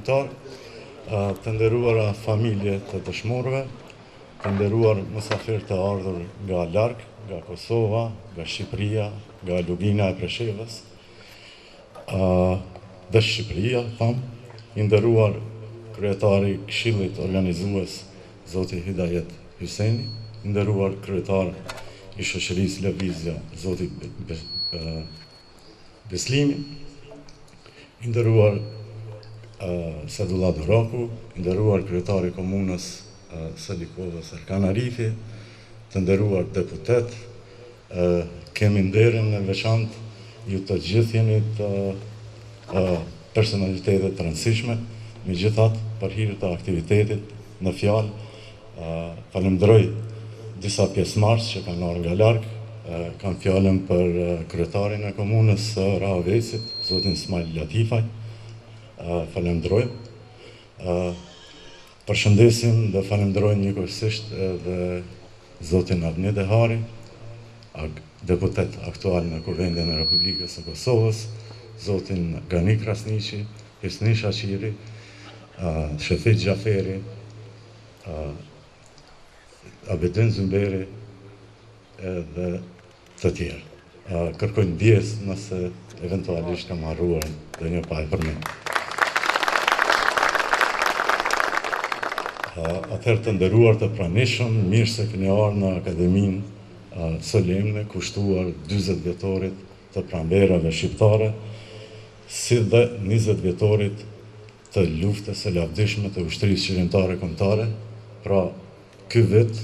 kryetar, të nderuara familje të dëshmorëve, të nderuar mysafirë të ardhur nga larg, nga Kosova, nga Shqipëria, nga Lugina e Preshevës, dhe Shqipëria, i nderuar kryetari Këshillit Organizues, Zoti Hidajet Hyseni, i nderuar kryetar i shoqërisë Lëvizja, Zoti Beslimi, i nderuar Sadullah Duraku, i nderuar kryetari i komunës së Likovës Erkan Arifi, të nderuar deputet, kemi nderin e veçantë ju të gjithë jeni të personalitetet të rëndësishme, megjithatë për hir të aktivitetit në fjalë falenderoj disa pjesëmarrës që kanë ardhur nga larg, kam fjalën për kryetarin e komunës së Rahavesit, zotin Ismail Latifaj, falenderoj. Përshëndesim dhe falenderoj njëkohësisht edhe zotin Arni Dehari, deputet aktual në Kuvendin e Republikës së Kosovës, zotin Gani Krasniqi, Hisni Shaqiri, Shefik Gjaferi, Abedin Zymberi dhe të tjerë. Kërkoj ndjesë nëse eventualisht kam harruar dhe një pa e përmend. Atëherë të nderuar të pranishëm, mirë se keni ardhur në Akademinë solemne kushtuar 40 vjetorit të pranverave shqiptare, si dhe 20 vjetorit të luftës së lavdishme të ushtrisë qeveritare kombëtare. Pra, ky vit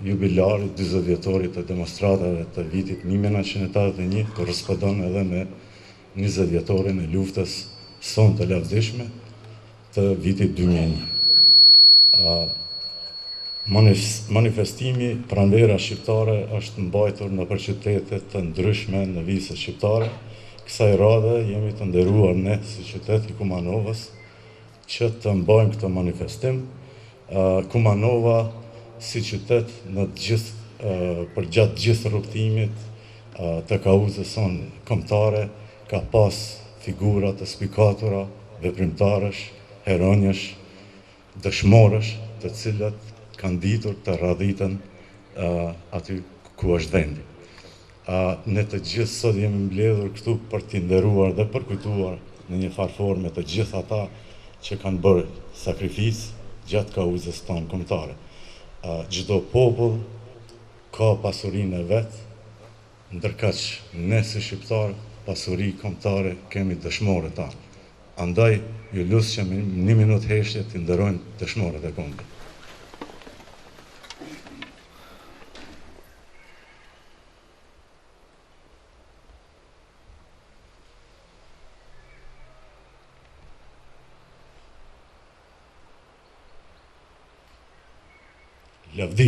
jubilari 40 vjetorit të demonstratave të vitit 1981 korrespondon edhe me 20 vjetorin e luftës sonë të lavdishme të vitit 2001. Manifestimi pranvera shqiptare është mbajtur në qytetet të ndryshme në vizë shqiptare. Kësaj radhe jemi të nderuar ne si qytet i Kumanovës që të mbajmë këtë manifestim. Kumanova si qytet për gjatë gjithë rrugtimit të kauzës sonë kombëtare ka pas figura të spikatura, veprimtarësh, heronjësh, dëshmorësh, të cilët kanë ditur të radhiten aty ku është vendi. Ne të gjithë sot jemi mbledhur këtu për t'i nderuar dhe për kujtuar në një farë forme të gjithë ata që kanë bërë sakrificë gjatë kauzës tonë kombëtare. Çdo popull ka pasurinë e vet, ndërkaq ne si shqiptar pasuri kombëtare kemi dëshmorët tanë. Andaj ju lutem që një minutë heshtje t'i nderojnë dëshmorët e kombit. Lavdi.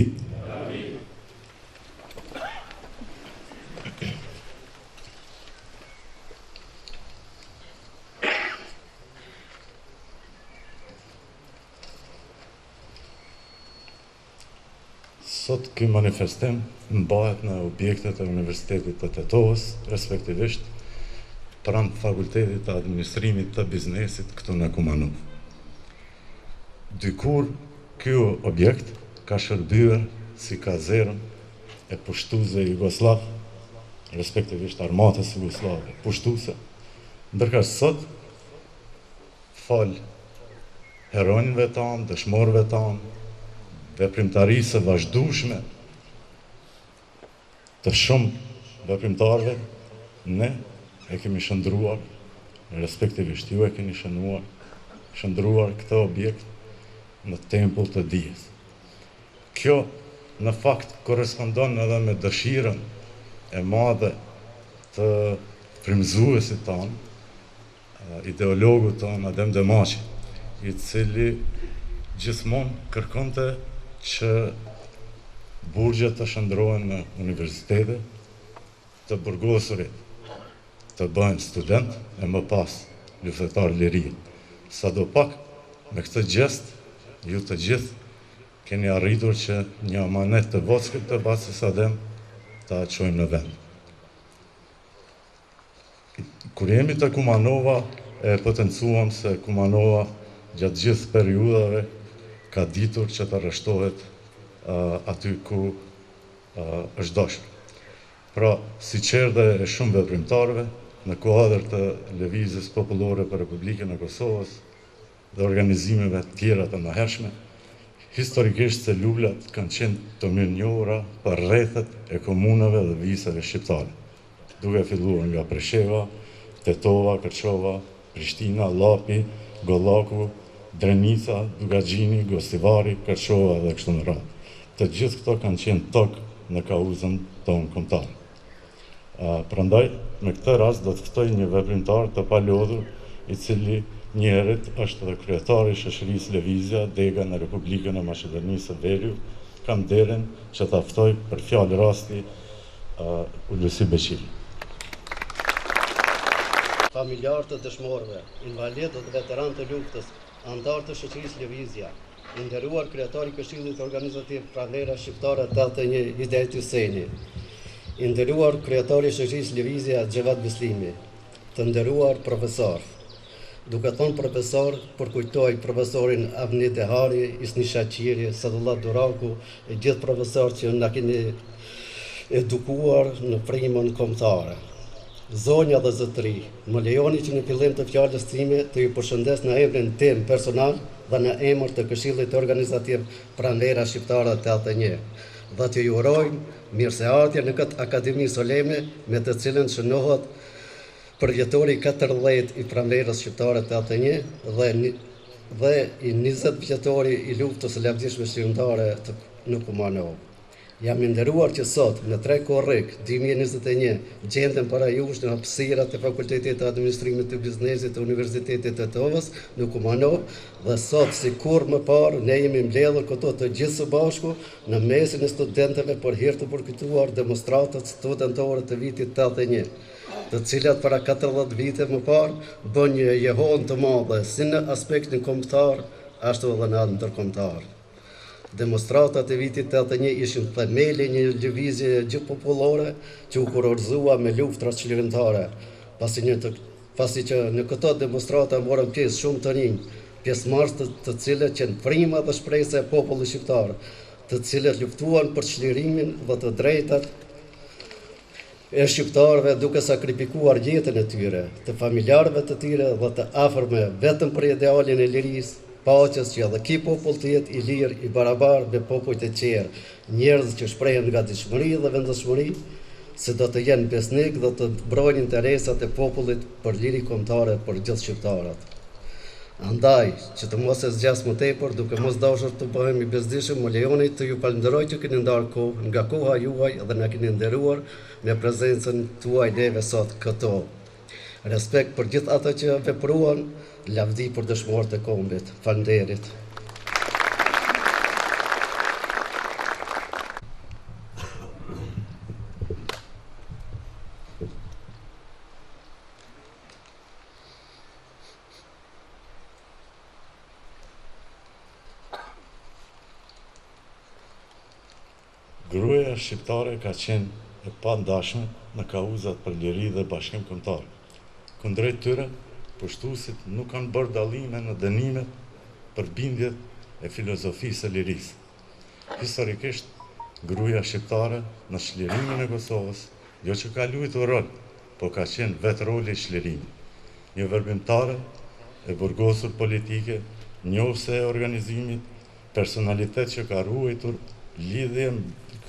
Sot ky manifestim mbahet në objektet e Universitetit të Tetovës, respektivisht pranë Fakultetit të Administrimit të Biznesit këtu në Kumanov. Dikur ky objekt ka shërbyer si kazerën e pushtuesve jugosllav, respektivisht armatës jugoslave pushtuese, ndërkaq sot fal heronjve tanë, dëshmorëve tanë, veprimtarisë së vazhdueshme të shumë veprimtarëve, ne e kemi shndruar, respektivisht ju e keni shndruar këtë objekt në tempull të dijes. Kjo në fakt korrespondon edhe me dëshirën e madhe të frymëzuesit tanë, ideologut tanë Adem Demaçi, i cili gjithmonë kërkonte që burgjet të shndrohen në universitete, të burgosurit të bëhen student e më pas luftëtar lirie. Sadopak me këtë gjest ju të gjithë keni arritur që një amanet të vockët të bacës Adem ta çojmë në vend. Kur jemi të Kumanova, e potencuam se Kumanova gjatë gjithë periudhave ka ditur që të arreshtohet aty ku është dashur. Pra, si qerdhe e shumë veprimtarëve, në kuadër të Lëvizjes Popullore për Republikën e Kosovës dhe organizimeve tjera të mëhershme, historikisht celulat kanë qenë të mirënjohura për rrethet e komunave dhe vizave shqiptare, duke filluar nga Presheva, Tetova, Kërçova, Prishtina, Llapi, Gollaku, Drenica, Dugaxhini, Gostivari, Kërçova dhe kështu me radhë. Të gjithë këto kanë qenë tokë në kauzën tonë kombëtare. Prandaj, me këtë rast do të ftoj një veprimtar të palodhur, i cili një herët është dhe kryetari i shoqërisë Lëvizja, dega në Republikën e Maqedonisë së Veriut. Kam deren që ta ftoj për fjalë rasti Ulusi Beqiri. Familjarë të dëshmorëve, invalidët dhe veteranë të luftës, anëtarë të shoqërisë Lëvizja, i nderuar kryetari i Këshillit Organizativ Pranvera Shqiptare 81 Hidayet Huseni, i nderuar kryetari i shoqërisë Lëvizja Xhevat Bislimi, të nderuar profesor. Duke thonë profesor, përkujtoj profesorin Avni Dehari, Isni Shaqiri, Sadullah Duraku, e gjithë profesor që na keni edukuar në frymën kombëtare. Zonja dhe zotëri, më lejoni që në fillim të fjalës time të ju përshëndes në emrin tim personal dhe në emër të Këshillit Organizativ Pranvera Shqiptare 81, dhe të ju urojmë mirëseardhje në këtë akademi solene me të cilën shënohet përvjetori 14 i Pranverës Shqiptare 81 dhe i 20 vjetori i luftës së lavdishme shqiptare në Kumanov. Jam i nderuar që sot, në 3 korrik 2021, gjendem para jush në hapësirat e Fakultetit të Administrimit të Biznesit të Universitetit të Tetovës në Kumanov, dhe sot, si kur më parë, ne jemi mbledhur këto të gjithë së bashku në mesin e studentëve për hir të përkujtuar demonstratët studentore të vitit 81, të cilat para 40 vite më parë bën një jehonë të madhe si në aspektin kombëtar, ashtu edhe në atë ndërkombëtar. Demonstratat e vitit 81 ishin themeli një lëvizje gjithëpopullore që u kurorëzua me luftra çlirimtare, pasi që në këto demonstrata morën pjesë shumë të rinj, pjesëmarrës të cilët qenë frima dhe shpresa e popullit shqiptar, të cilët luftuan për çlirimin dhe të drejtat e shqiptarëve duke sakrifikuar jetën e tyre, të familjarëve të tyre dhe të afërme vetëm për idealin e lirisë, paqes që edhe ky popull të jetë i lirë, i barabartë me popujt e tjerë, njerëz që shprehen nga dëshmëri dhe vendosmëri, se do të jenë besnik dhe të mbrojnë interesat e popullit për liri kombëtare për gjithë shqiptarët. Andaj, që të mos e zgjas më tepër, duke mos dashur të bëhemi bezdishëm, më lejoni të ju falenderoj që keni ndarë kohë nga koha juaj dhe na keni nderuar me prezencën tuaj neve sot këto. Respekt për gjithë ata që vepruan, lavdi për dëshmorët e kombit. Falënderit. Gruaja shqiptare ka qenë e pandashme në kauzat për liri dhe bashkim kombëtar. Kundrejt tyre, pushtuesit nuk kanë bërë dallime në dënimet për bindjet e filozofisë së lirisë. Historikisht, gruaja shqiptare në çlirimin e Kosovës, jo që ka luajtur rol, po ka qenë vetë roli i çlirimit. Një veprimtare e burgosur politike, njohëse e organizimit, personalitet që ka ruajtur lidhje,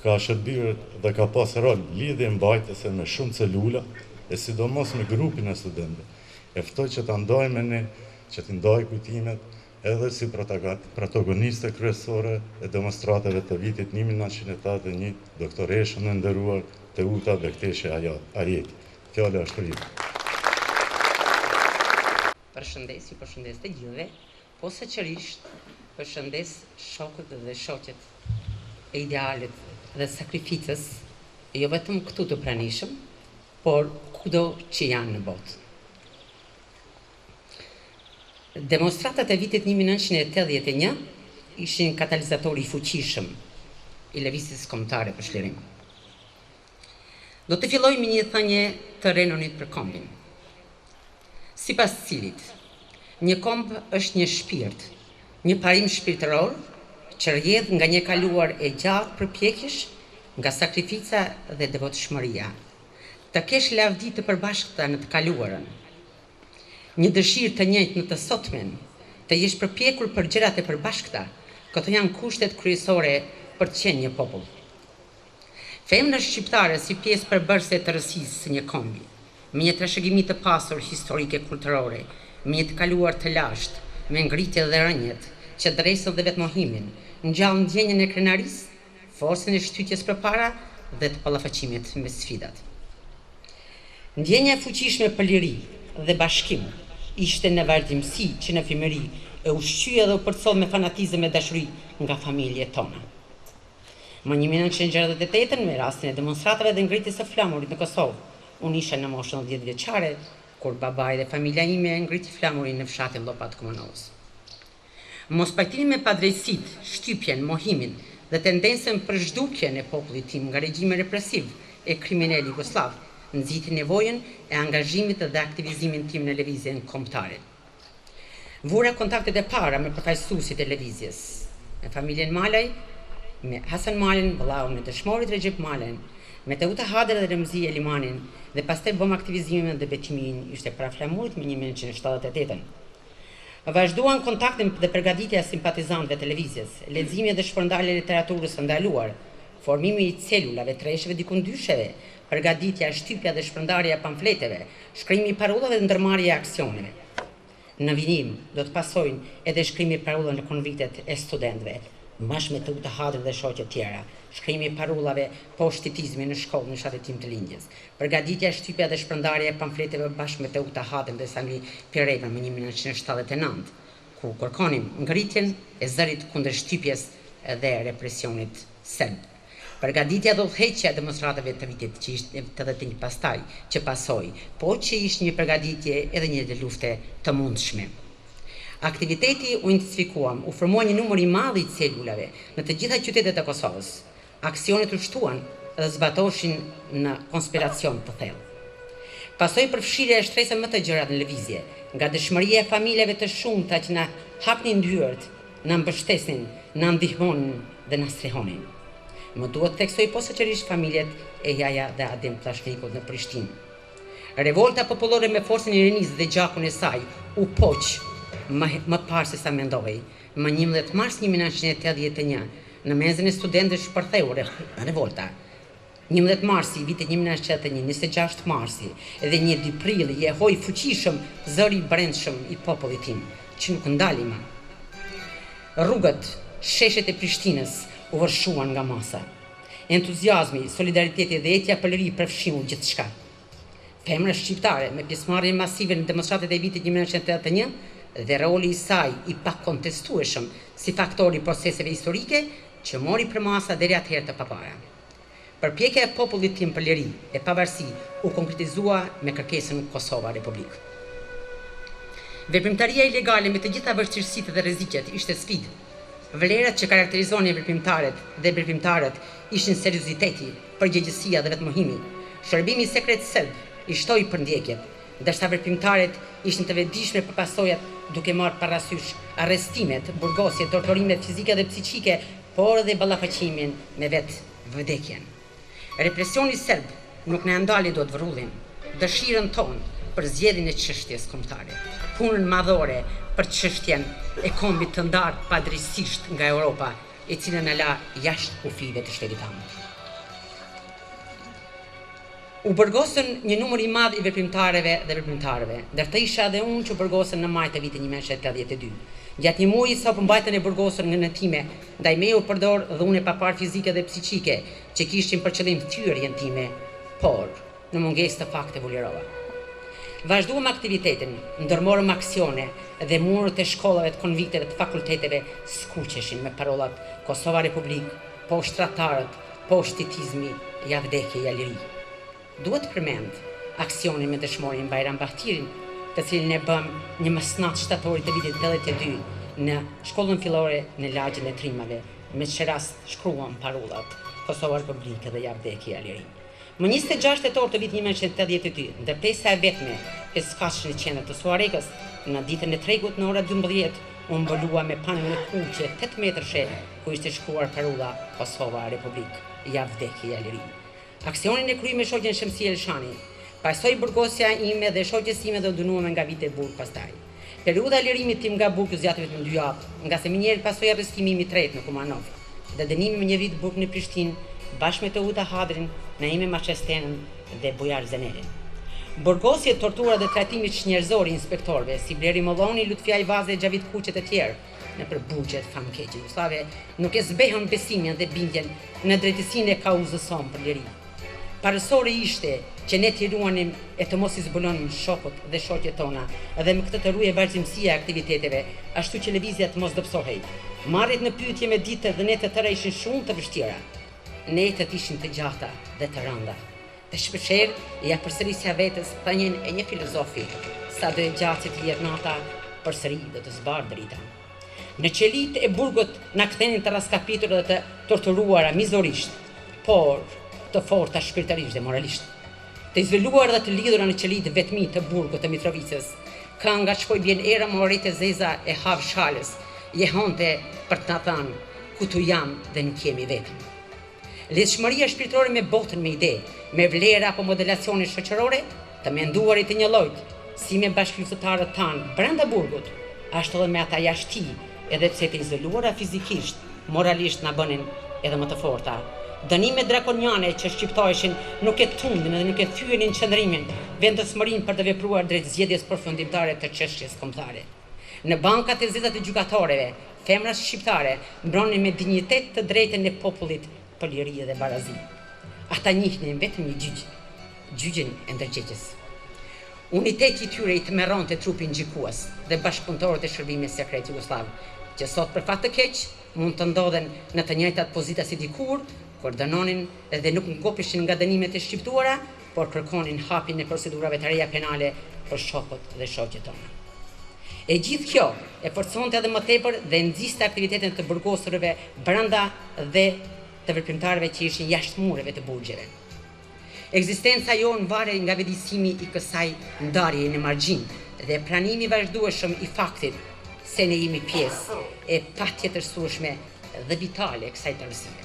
ka shërbyer dhe ka pas rol lidhje mbajtëse me shumë celula, e sidomos me grupin e studentëve. E ftoj që ta ndajmë ne, që të ndaj kujtimet edhe si protagoniste kryesore e demonstratave të vitit 1981, doktoreshën e nderuar Teuta Bekteshi Ajeti. Fjala është për ju. Përshëndes të gjithëve, po sëqërisht përshëndes shokët dhe shoqet e idealit dhe sakrificës, jo vetëm këtu të pranishëm, por kudo që janë në botë. Demonstratat e vitit 1981 ishin katalizatori fuqishëm i lëvizjes kombëtare për çlirim. Do të filloj me një thënie të Renonit për kombin, sipas cilit Një kombë është një shpirt, një parim shpirtëror që rrjedh nga një kaluar e gjatë përpjekjesh, nga sakrifica dhe devotshmëria. Të kesh lavdi të përbashkëta në të kaluarën, një dëshirë të njëjtë në të sotmen, të jesh përpjekur për gjërat e përbashkëta, këto janë kushtet kryesore për të qenë një popull. Femra shqiptare si pjesë përbërëse të rësisë së një kombi, me një trashëgimi të pasur historike kulturore, me një të kaluar të lashtë, me ngritje dhe rënjet, që dresën dhe vetmohimin, ngjall ndjenjen e krenarisë, forcën e shtytjes përpara dhe të ballafaqimit me sfidat. Ndjenja e fuqishme për liri dhe bashkim ishte në vazhdimsi që në fëmijëri e ushqyej dhe u përcoll me fanatizëm e dashuri nga familjet tona. Më 1968, me rastin e demonstratave dhe ngritjes së flamurit në Kosovë, unë isha në moshën 10 vjeçare, kur babai dhe familja ime ngriti flamurin në fshatin Llopat Kumanovës. Mos pajtimi me padrejtësitë, shtypjen, mohimin dhe tendencën për zhdukjen e popullit tim nga regjimi represiv e kriminal jugosllav, nxiti nevojën e angazhimit dhe aktivizimin tim në lëvizjen kombëtare. Vura kontaktet e para me përfaqësuesit e lëvizjes, me familjen Malaj, me Hasan Malin, vëllaun e dëshmorit Recep Malin, me Teuta Hader dhe Remzi Elimanin, dhe pastaj bëm aktivizimin dhe betimin ishte para flamurit me 1978. Vazhduan kontaktin dhe përgatitja e simpatizantëve të lëvizjes, leximi dhe shpërndarja e literaturës së ndaluar, formimi i celulave, treshëve dikundysheve, përgatitja, shtypja dhe shpërndarja e pamfleteve, shkrimi i parollave dhe ndërmarrja e aksioneve. Në vinim do të pasojnë edhe shkrimi i parollave në konviktet e studentëve, bashkë me Teuta Hader dhe shoqe tjera, shkrimi i parollave poshtë titizmi në shkollë në shtatet tim të lindjes, përgatitja, shtypja dhe shpërndarja e pamfleteve bashkë me Teuta Hader dhe Sami Pireva në 1979, ku kërkonim ngritjen e zërit kundër shtypjes dhe represionit serb. Përgatitja dhe udhëheqja e demonstratave të vitit që ishte 81 pastaj, që pasoi, po që ishte një përgatitje edhe një lufte të mundshme. Aktiviteti u intensifikuam, u formua një numër i madh i celulave në të gjitha qytetet e Kosovës. Aksionet u shtuan dhe zbatoshin në konspiracion të thellë. Pasoi përfshirja e shtresave më të gjëra në lëvizje, nga dëshmëria e familjeve të shumta që na hapnin dyert, na mbështesin, na ndihmonin dhe na strehonin. Më duhet të theksoj posaçërisht familjet e Jaja dhe Adem Pllashnikut në Prishtinë. Revolta popullore me forcën e rinisë dhe gjakun e saj u poq më parë se sa mendoj. Më 11 mars 1981, në mezën e studentëve shpërtheu revolta. 11 marsi, vitit 1981, 26 marsi, edhe 1 prilli i ehoi fuqishëm zëri i brendshëm i popullit tim, që nuk ndali më. Rrugët, sheshet e Prishtinës u vërshuan nga masa. Entuziazmi, solidariteti dhe etja për liri përfshiu gjithçka. Femra shqiptare me pjesëmarrje masive në demonstratat e vitit 1981 dhe roli i saj i pakontestueshëm si faktor i proceseve historike që mori për masa deri atëherë të papara. Përpjekja e popullit tim për liri e pavarësi u konkretizua me kërkesën Kosova Republik. Veprimtaria ilegale me të gjitha vështirësitë dhe rreziqet ishte sfidë. Vlerat që karakterizonin veprimtarët dhe veprimtarët ishin serioziteti, përgjegjësia dhe vetmohimi. Shërbimi sekret serb i shtoi për ndjekjet, ndërsa veprimtarët ishin të vetëdijshme për pasojat, duke marrë parasysh arrestimet, burgosjet, torturimet fizike dhe psiqike, por edhe ballafaqimin me vetë vdekjen. Represioni serb nuk na ndali dot vrrullin, dëshirën tonë për zgjedhjen e çështjes kombëtare, punën madhore për çështjen e kombit të ndarë padrejtisht nga Europa, e cila na la jashtë kufive të shtetit tanë. U burgosën një numër i madh i veprimtarëve dhe veprimtarëve, ndërsa isha edhe unë që burgosën në maj të vitit 1982. Gjatë një muaji sa përmbajtën e burgosur nga nëntime, ndaj me u përdor dhune papar fizike dhe psiqike që kishin për qëllim thyrjen time, por në mungesë të fakte vulirova. Vazhduam aktivitetin, ndërmorëm aksione dhe murët e shkollave të konvikteve të fakulteteve skuqeshin me parollat Kosova Republik, poshtë tratarët, poshtë titizmi, ja vdekje, ja liri. Duhet përmend aksionin me dëshmorin Bajram Bahtirin, të cilin e bëm një mësnat shtatorit të vitit 82 në shkollën fillore në lagjën e Trimave, me që rast shkruan parollat Kosova Republike dhe ja vdekje, ja liri. Më 26 tetor të vitit 1982, ndërtesa e vetme e skaqshën e qendër të Suarekës, në ditën e tregut në ora 12, unë mbëllua me panën e kuqe 8 metrëshe ku ishte shkruar parolla Kosova Republik, ja vdekje ja liri. Aksionin e kryi me shoqen Shemsi Elshani, pasoj burgosja ime dhe shoqes ime dhe u dënuam nga vite burg pastaj. Periudha e lirimit tim nga burg zgjati vetëm 2 javë, nga se minjëherë pasoi arrestimi im i tretë në Kumanov dhe dënimi me 1 vit burg në Prishtinë bashkë me Teuta Hadrin, Naime Maçestenën dhe Bujar Zenerin. Burgosje, tortura dhe trajtimi çnjerëzor i inspektorëve si Bleri Molloni, Lutfia Ivaze, Xhavit Kuçet e tjerë nëpër burgjet famkeqe jugoslave nuk e zbehën besimin dhe bindjen në drejtësinë e kauzës sonë për liri. Parësore ishte që ne t'i ruanim e të mos i zbulonim shokët dhe shoqet tona dhe me këtë të ruaj vazhdimësia e aktiviteteve, ashtu që lëvizja të mos dobësohej. Marrjet në pyetje me ditët dhe netët tëra ishin shumë të vështira. Netët ishin të gjata dhe të rënda. Dhe shpeshherë ja përsërisja vetes thënien e një filozofi, sa do e gjatë që të jetë nata, përsëri do të zbardë drita. Në qelit e burgut na kthenin të raskapitur dhe të torturuara mizorisht, por të forta shpirtërisht dhe moralisht. Të izoluar dhe të lidhura në qelit vetmi të burgut të Mitrovicës, kënga çpoj bjen era morite zeza e hav shalës, jehonte për të na thënë ku tu jam dhe nuk jemi vetëm. Lidhshmëria shpirtërore me botën, me ide, me vlera apo modelacione shoqërore, të menduarit të një llojit, si me bashkëluftëtarët tanë brenda burgut, ashtu edhe me ata jashtë tij, edhe pse të izoluara fizikisht, moralisht na bënin edhe më të forta. Dënime drakoniane që shqiptareshin nuk e tundin edhe nuk e thyenin qëndrimin, vendosmërinë për të vepruar drejt zgjedhjes përfundimtare të çështjes kombëtare. Në bankat e zeza të gjykatorëve, femrat shqiptare mbronin me dinjitet të drejtën e popullit për liri dhe barazi. Ata njihnin vetëm një gjyq, gjyqin e ndërgjegjës. Uniteti i tyre i tmerronte trupin gjikues dhe bashkëpunëtorët e shërbimit sekret jugosllav, që sot për fat të keq mund të ndodhen në të njëjtat pozita si dikur, kur dënonin dhe nuk ngopishin nga dënimet e shqiptuara, por kërkonin hapjen e procedurave të reja penale për shokët dhe shoqet tona. E gjithë kjo e forconte edhe më tepër dhe nxiste aktivitetin të burgosërve brenda dhe të veprimtarëve që ishin jashtë mureve të burgjeve. Ekzistenca jonë varej nga vëdësimi i kësaj ndarjeje në margjin dhe pranimi vazhdueshëm i faktit se ne jemi pjesë e patjetërsueshme dhe vitale e kësaj tërësime.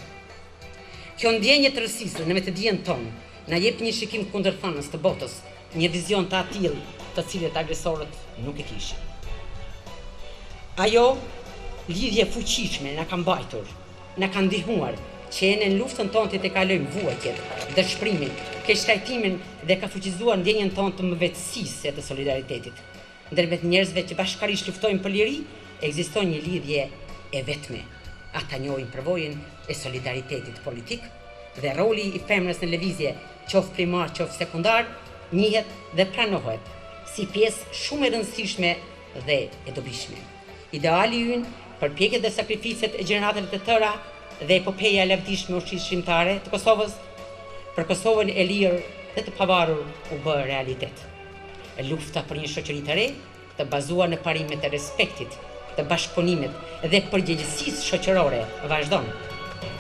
Kjo ndjenje të rësisë në me të dijen tonë na jep një shikim kundërthënës të botës, një vizion të atill të cilët agresorët nuk e kishin. Ajo lidhje fuqishme na ka mbajtur, na ka ndihmuar që në luftën tonë të kalojmë vuajtjet, dëshprimin, keqtrajtimin dhe ka fuqizuar ndjenjen tonë të mëvetësisë e të solidaritetit. Ndërmjet njerëzve që bashkarisht luftojnë për liri, ekziston një lidhje e vetme. Ata njohin përvojën e solidaritetit politik dhe roli i femrës në lëvizje, qoftë primar, qoftë sekundar, njihet dhe pranohet si pjesë shumë e rëndësishme dhe e dobishme. Ideali ynë, përpjekjet dhe sakrificet e gjeneratave të tëra dhe epopeja e lavdishme ushqimtare të Kosovës, për Kosovën e lirë dhe të pavarur u bë realitet. Lufta për një shoqëri të re, të bazuar në parimet e respektit, të bashkëpunimit dhe përgjegjësisë shoqërore vazhdon.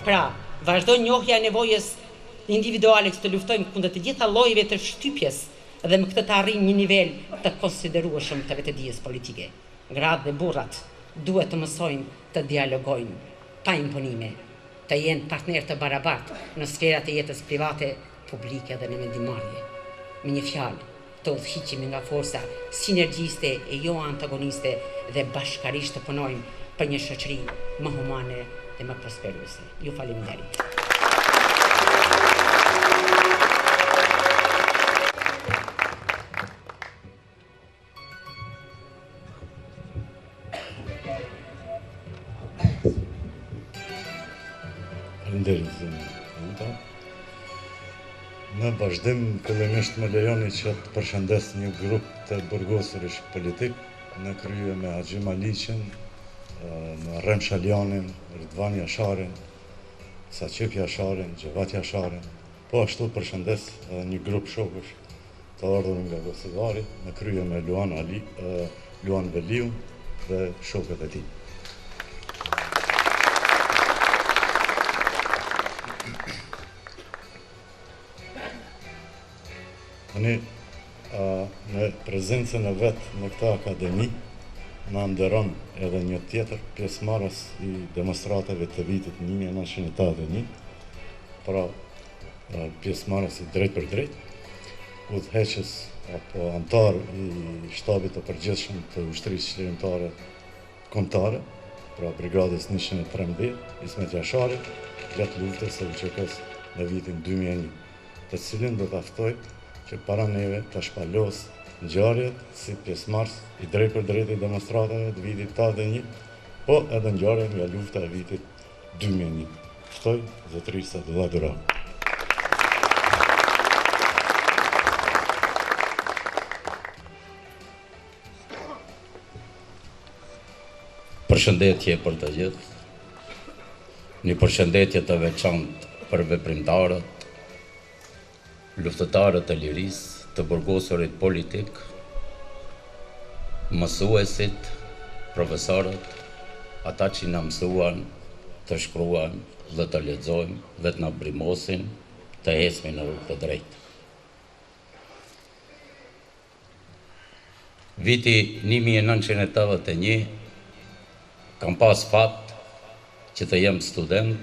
Pra, vazhdon njohja e nevojës individuale që të luftojmë kundër të gjitha llojeve të shtypjes dhe me këtë të arrijmë një nivel të konsiderueshëm të vetëdijes politike. Gratë dhe burrat duhet të mësojnë të dialogojnë pa imponime, të jenë partnerë të barabartë në sferat e jetës private, publike dhe në vendimarrje. Me një fjalë, të udhëhiqemi nga forca sinergjiste e jo antagoniste dhe bashkarisht të punojmë për një shoqëri më humane dhe më prosperuese. Ju faleminderit. Faleminderit zënda. Në vazhdim, fillimisht më lejoni që të përshëndes një grup të burgosërish politik, në krye me Haxhi Maliqin, me Rem Shaljanin, Ridvan Jasharin, Saqip Jasharin, Xhevat Jasharin, po ashtu përshëndes një grup shokësh të ardhur nga Gosevari, në krye me Luan Veliu dhe shokët e tij. me prezencën e vetë në këtë akademi, na nderon edhe një tjetër pjesëmarrës i demonstratave të vitit 1981, pra pjesëmarrës i drejt për drejt, udhëheqës apo antar i shtabit të përgjithshëm të ushtrisë çlirimtare kombëtare, pra brigadës 113, Ismet Jashari, gjatë luftës së UÇK-s në vitin 2001, të cilin do ta ftoj që para neve ta shpalos ngjarjet si pjesëmarrës i drejt për drejt i demonstratave të vitit 81, po edhe ngjarjet nga lufta e vitit 2001. Ftoj zotërisë Abdullah Dura. Përshëndetje për të gjithë, një përshëndetje të veçantë për veprimtarët, luftëtarët e lirisë, të burgosurit politik, mësuesit, profesorët, ata që na mësuan të shkruan dhe të lexojmë dhe të na brimosin të ecmi në rrugë të drejtë. Viti 1981 kam pas fat që të jem student,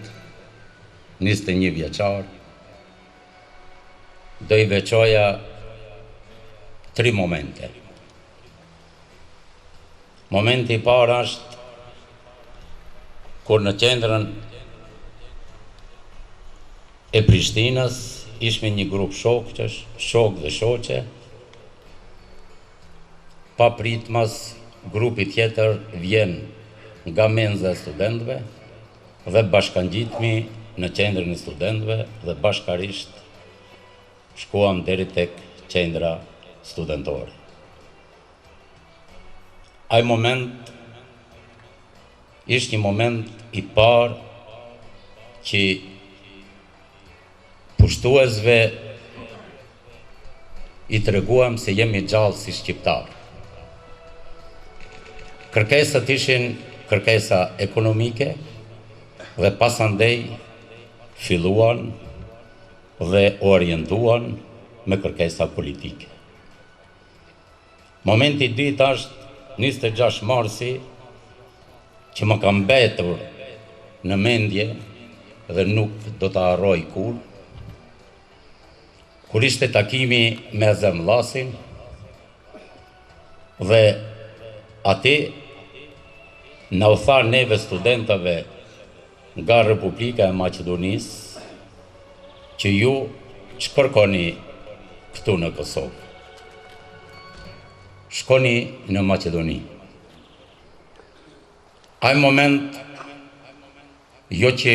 21 vjeçar. Do i veçoja 3 momente. Momenti i parë është kur në qendrën e Prishtinës ishme një grup shokësh, shok dhe shoqe, pa pritmas grupi tjetër vjen nga menza e studentëve dhe bashkangjitmi në qendrën e studentëve dhe bashkarisht shkuam deri tek qendra studentore. Ai moment ishte një moment i parë që pushtuesve i treguam se jemi gjallë si shqiptar. Kërkesat ishin kërkesa ekonomike dhe pasandej filluan dhe orientuan me kërkesa politike. Momenti i dytë është 26 marsi, që më ka mbetur në mendje dhe nuk do ta harroj kur, kur ishte takimi me Zemllasin dhe ati na u tha neve studentëve nga Republika e Maqedonisë që ju ç'kërkoni këtu në Kosovë. Shkoni në Maqedoni. Ai moment jo që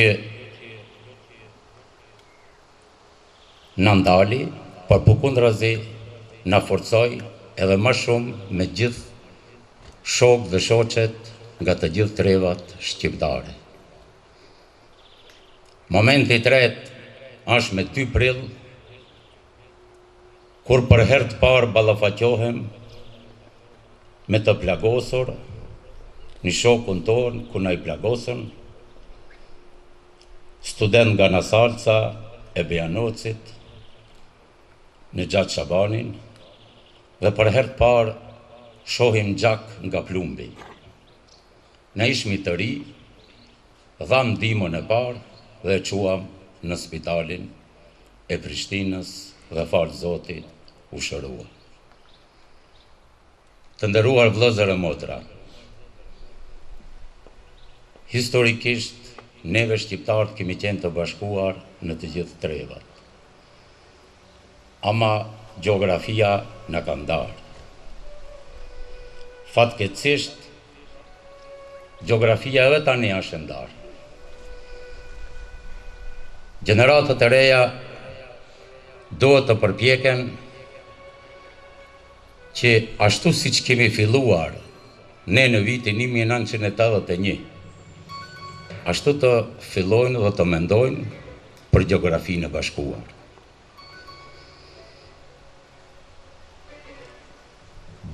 na ndali, por përkundrazi na forcoi edhe më shumë me gjithë shok dhe shoqet nga të gjithë trevat shqiptare. Momenti i tretë është me 2 prill, kur për herë të parë ballafaqohem me të plagosur, një shokun ton ku na i plagosën, student nga Nasalca e Bejanocit, në Gjatë Shabanin, dhe për herë të parë shohim gjak nga plumbi. Ne ishmi të ri, dham ndihmën e parë dhe quam në spitalin e Prishtinës dhe falë Zotit u shërua. Të nderuar vëllezër e motra, historikisht neve shqiptarët kemi qenë të bashkuar në të gjithë trevat. Ama gjeografia na ka ndarë. Fatkeqësisht gjeografia edhe tani është ndarë. Gjeneratët e reja duhet të përpjeken që ashtu si që kemi filluar ne në vitin 1981, ashtu të fillojnë dhe të mendojnë për gjeografinë e bashkuar.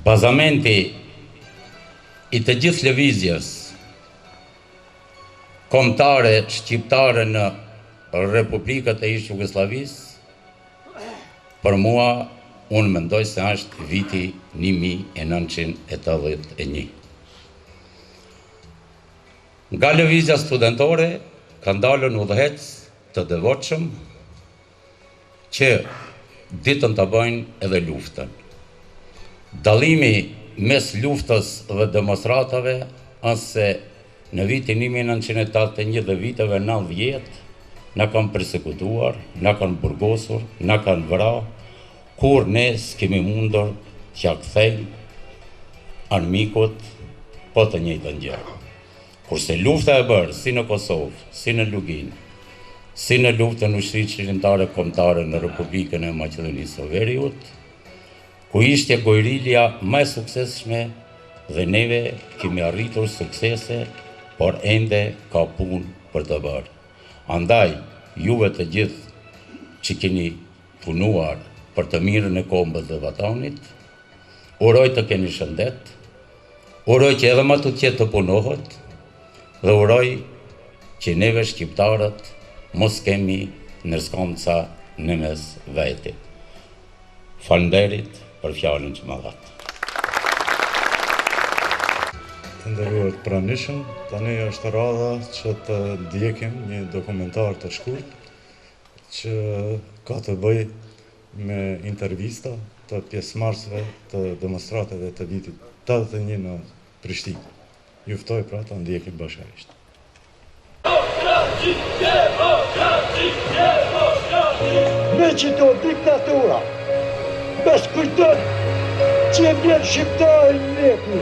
Bazamenti i të gjithë lëvizjes kombëtare shqiptare në Republikët e ish Jugosllavisë, për mua unë mendoj se është viti 1981. Nga lëvizja studentore ka ndalën udhëhec të devotshëm që ditën të bëjnë edhe luftën. Dallimi mes luftës dhe demonstratave është se në vitin 1981 dhe viteve 90 na kanë persekutuar, na kanë burgosur, na kanë vrarë, kur ne s'kemi mundur t'ja kthejmë armikut po të njëjtën gjë. Kurse lufta e bërë si në Kosovë, si në Lugin, si në luftën ushtrisë qeveritare kombëtare në Republikën e Maqedonisë së Veriut, ku ishte gojrilja më e suksesshme dhe neve kemi arritur suksese, por ende ka punë për të bërë. Andaj, juve të gjithë që keni punuar për të mirën e kombës dhe vatanit, uroj të keni shëndet, uroj që edhe më të qetë të punohet, dhe uroj që neve shqiptarët mos kemi nërskëndësa në mes vetit. Falënderit për fjalën që më dhatë. Të nderuar të pranishëm, tani është radha që të ndjekim një dokumentar të shkurt që ka të bëjë me intervista të pjesëmarrësve të demonstratave të vitit 81 në Prishtinë. Ju ftoj pra të ndjekim bashkërisht. Me që do diktatura, bes kujtën që e vjetë shqiptarë në leku.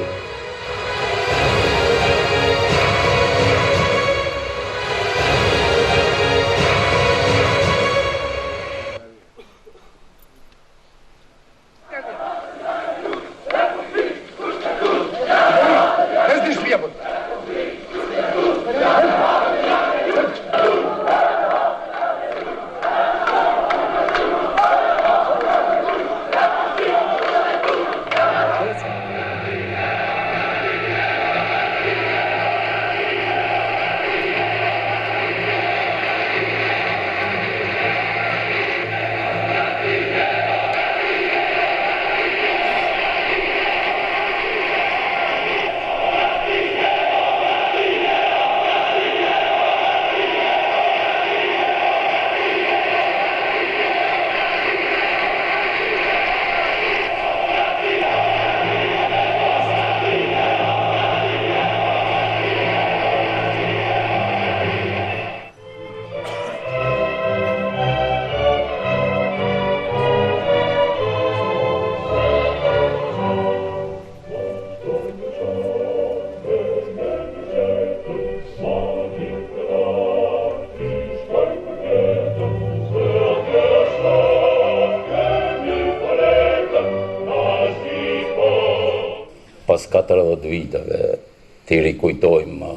Pas 40 viteve të rikujtojmë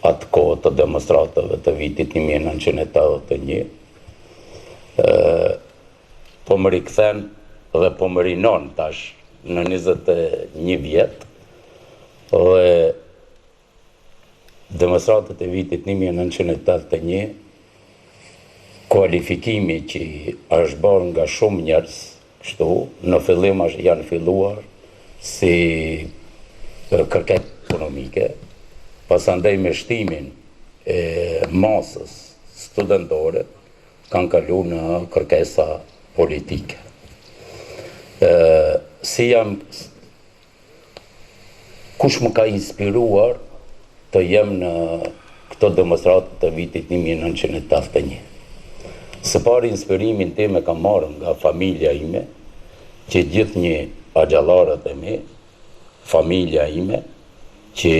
atë kohë të demonstratave të vitit 1981, po më rikthen dhe po më rinon tash në 21 vjet, dhe demonstratët e vitit 1981, kualifikimi që është bërë nga shumë njerëz, kështu, në fillim janë filluar si kërket ekonomike, pasandej me shtimin e masës studentore, kanë kalu në kërkesa politike. Kush më ka inspiruar të jem në këto demonstratët të vitit 1981. Së pari inspirimin tim e kam marrë nga familja ime, që gjithë një agjallarët e me, familja ime, që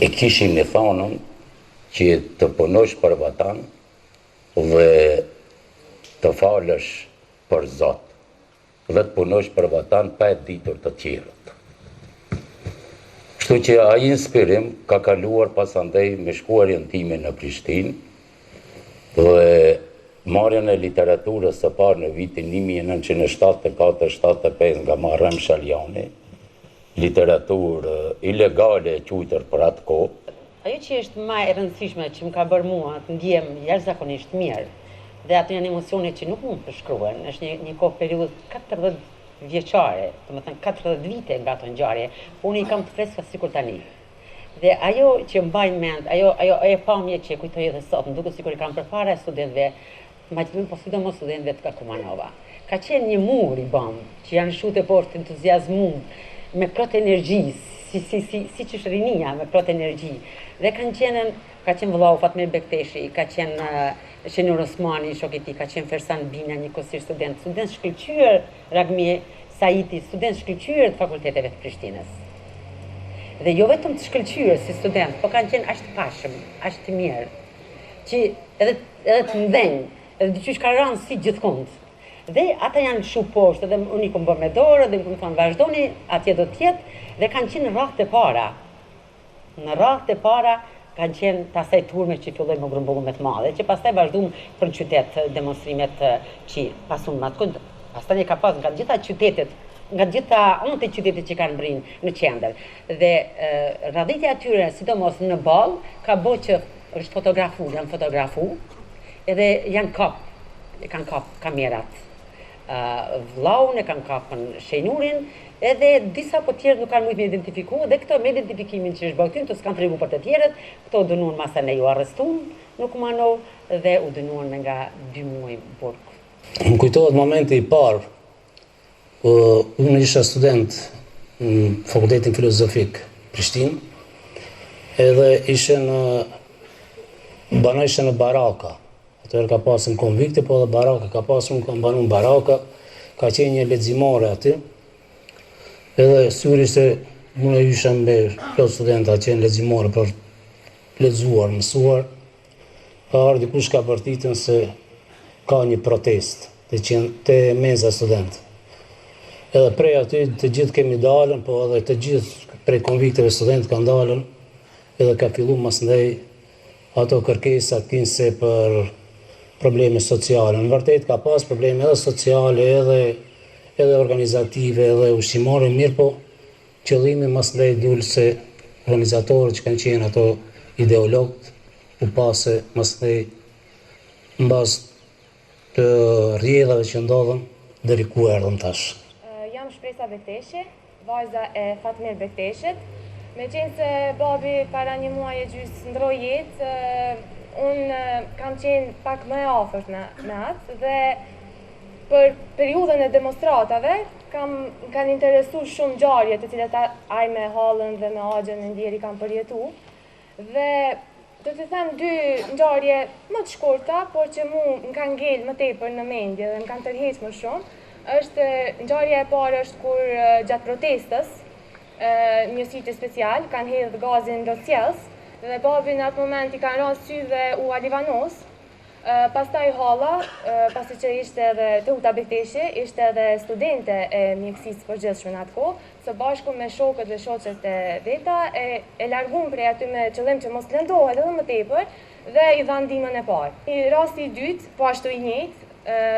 e kishin në thonën që të punosh për vatan dhe të falësh për Zot, dhe të punosh për vatan pa e ditur të tjerët. Kështu që ai inspirim ka kaluar pasandej me shkuarjen time në Prishtinë, dhe marrjen e literaturës së parë në vitin 1974-75 nga Muharrem Shaljani, literaturë ilegale e quajtur për atë kohë. Ajo që është më e rëndësishme që më ka bërë mua të ndjem jashtëzakonisht mirë Dhe ato janë emocione që nuk mund përshkruen, është një kohë periudhë 40 vjeçare, do të thënë 40 vite nga ato ngjarje, po unë i kam të freskëta sikur tani. Dhe ajo që mbaj mend, ajo pamje që kujtoj edhe sot, më duket sikur i kam përpara studentëve, po sidomos studentëve të Kumanova. Ka qenë një mur i bam, që janë shute poshtë entuziazmum, me plot energji, si që shrinia, me plot energji. Dhe ka qenë vëllau Fatmir Bekteshi, ka qenë Shenur Osmani, shok i tij, ka qenë Fersan Bina, një kosir student shkëlqyer Ragmi Saiti, student shkëlqyer të fakulteteve të Prishtinës. Dhe jo vetëm të shkëlqyer si student, po kanë qenë aq të pashëm, aq të mirë, që edhe të mdhenj, edhe dyqysh ka rënë si gjithkund. Dhe ata janë shu poshtë, edhe unë i kom bërë me dorë, dhe më thonë vazhdoni, atje do tjetë, dhe kanë qenë në radhët e para. Në radhët e para kanë qenë të asaj turme që filloj më grumbullu me të madhe, që pastaj vazhdum për në qytet demonstrimet që pasun më atë këndë. Pastaj ka pas nga gjitha qytetet, nga gjitha anët e qytetit që kanë mbrinë në qendër. Dhe radhitja atyre, sidomos në ball, ka bo që është janë fotografu, edhe janë kanë kap kamerat. Vllaun e kanë kapën Shenurin, edhe disa po tjerë nuk kanë mujtë me identifiku, dhe këto me identifikimin që është bëktyn, të s'kanë tregu për të tjerët, këto u dënuan masa ne ju arrestun në Kumanov, dhe u dënuan nga 2 muaj burg. Më kujtohet momenti i parë, unë isha student në Fakultetin Filozofik Prishtinë, edhe banojshë në baraka. Atëherë ka pasën konvikte, po dhe baraka ka pasën, kam banu në baraka, ka qenë një leximore aty, edhe syri se unë isha me plot studenta qenë leximore për lexuar, mësuar, ka ardhur dikush ka përtitën se ka një protest të meza studentë. Edhe prej aty të gjithë kemi dalën, po edhe të gjithë prej konvikteve studentë kanë dalën, edhe ka fillu mas ndaj ato kërkesat kinse për probleme sociale. Në vërtet ka pas probleme edhe sociale, edhe organizative, edhe ushqimore, mirë po qëllimi mas ndaj dulë se organizatorët që kanë qenë ato ideologët u pase mas ndaj në bazë të rrjedhave që ndodhen deri ku erdhëm tash. Jam Shpresa Bekteshi, vajza e Fatmir Bekteshit. Me qenë se babi para një muaj e gjysë ndroi jetë, unë kam qenë pak më e afërt me atë dhe për periudhën e demonstratave kanë interesu shumë ngjarje të cilat ai me Hallën dhe me Axhen e Ndjeri kanë përjetu. Dhe do të them 2 ngjarje më të shkurta, por që më kanë ngel më tepër në mendje dhe më kanë tërheq më shumë. Ngjarja e parë është kur gjatë protestës njësitë special kanë hedhur gazin rrotësjellës dhe babi në atë moment i kanë rënë sy dhe u alivanos. Pastaj Halla, pasi që ishte edhe Teuta Bekteshi, ishte edhe studente e mjekësisë përgjithshme në atë kohë, së bashku me shokët dhe shoqet e veta, e larguan prej aty me qëllim që mos lëndohet edhe më tepër dhe i dhan ndihmën e parë. Rasti i dytë, po ashtu i njëjtë,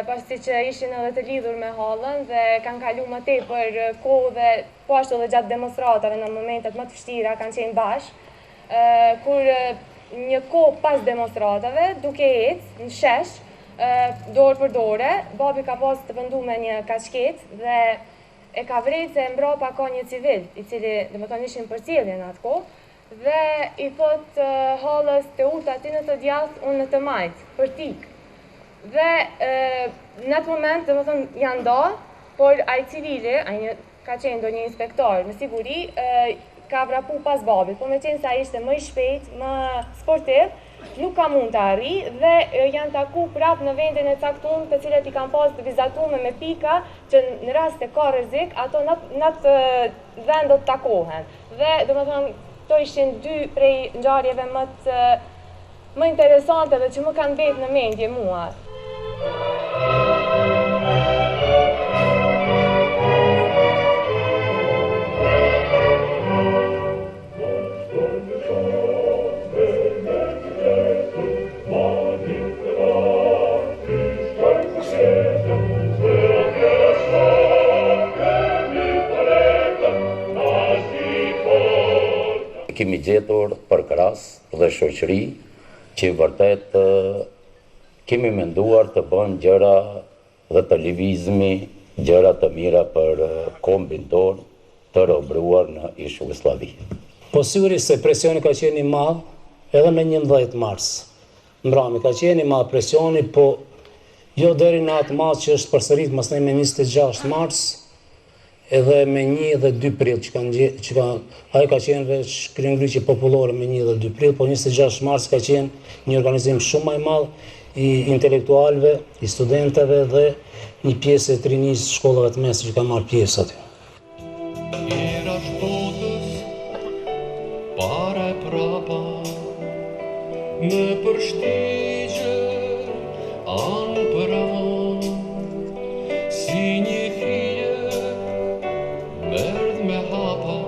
pasi që ishin edhe të lidhur me Hallën dhe kanë kalu më tepër kohë dhe po ashtu edhe gjatë demonstratave në momentet më të vështira kanë qenë bashkë, kur një kohë pas demonstratave, duke ecë në shesh, dorë për dore, babi ka pas të pëndu me një kaçket dhe e ka vrejtë se mbrapa ka një civil, i cili dhe më tonë ishin për cilje në atë kohë, dhe i thot Hallës Teuta ti në të djathë, unë në të majtë, për tikë. Dhe në atë moment, dhe më thonë, janë dalë, por ai civili, ka qenë do një inspektor me siguri, ka vrapu pas babit, po me qenë sa ishte më i shpejt, më sportiv, nuk ka mund të arri dhe janë taku prap në vendin e caktuar të cilët i kanë pas të vizatuar me pika që në rast të ka rrezik, ato në atë vend do të takohen. Dhe domethënë këto ishin 2 prej ngjarjeve më interesante dhe që më kanë mbetë në mendje mua. Kemi gjetur për krahas dhe shoqëri që vërtet kemi menduar të bëjmë gjëra dhe të lëvizmi gjëra të mira për kombin tonë të robëruar në ish Jugosllavi. Po sigurisht se presioni ka qenë i madh edhe me 11 mars. Mbrami ka qenë i madh presioni, po jo deri në atë madh që është përsërit më së me 26 mars, edhe me 1 dhe 2 prill ai ka qenë veç kryengryqje popullore me 1 dhe 2 prill, po 26 mars ka qenë një organizim shumë më i madh i intelektualëve, i studentëve dhe një pjesë e trinisë shkollave të mesme që ka marrë pjesë aty. Erash botës, para e prapa, me përshtigje, anë për anë, si një hije, merdh me hapa,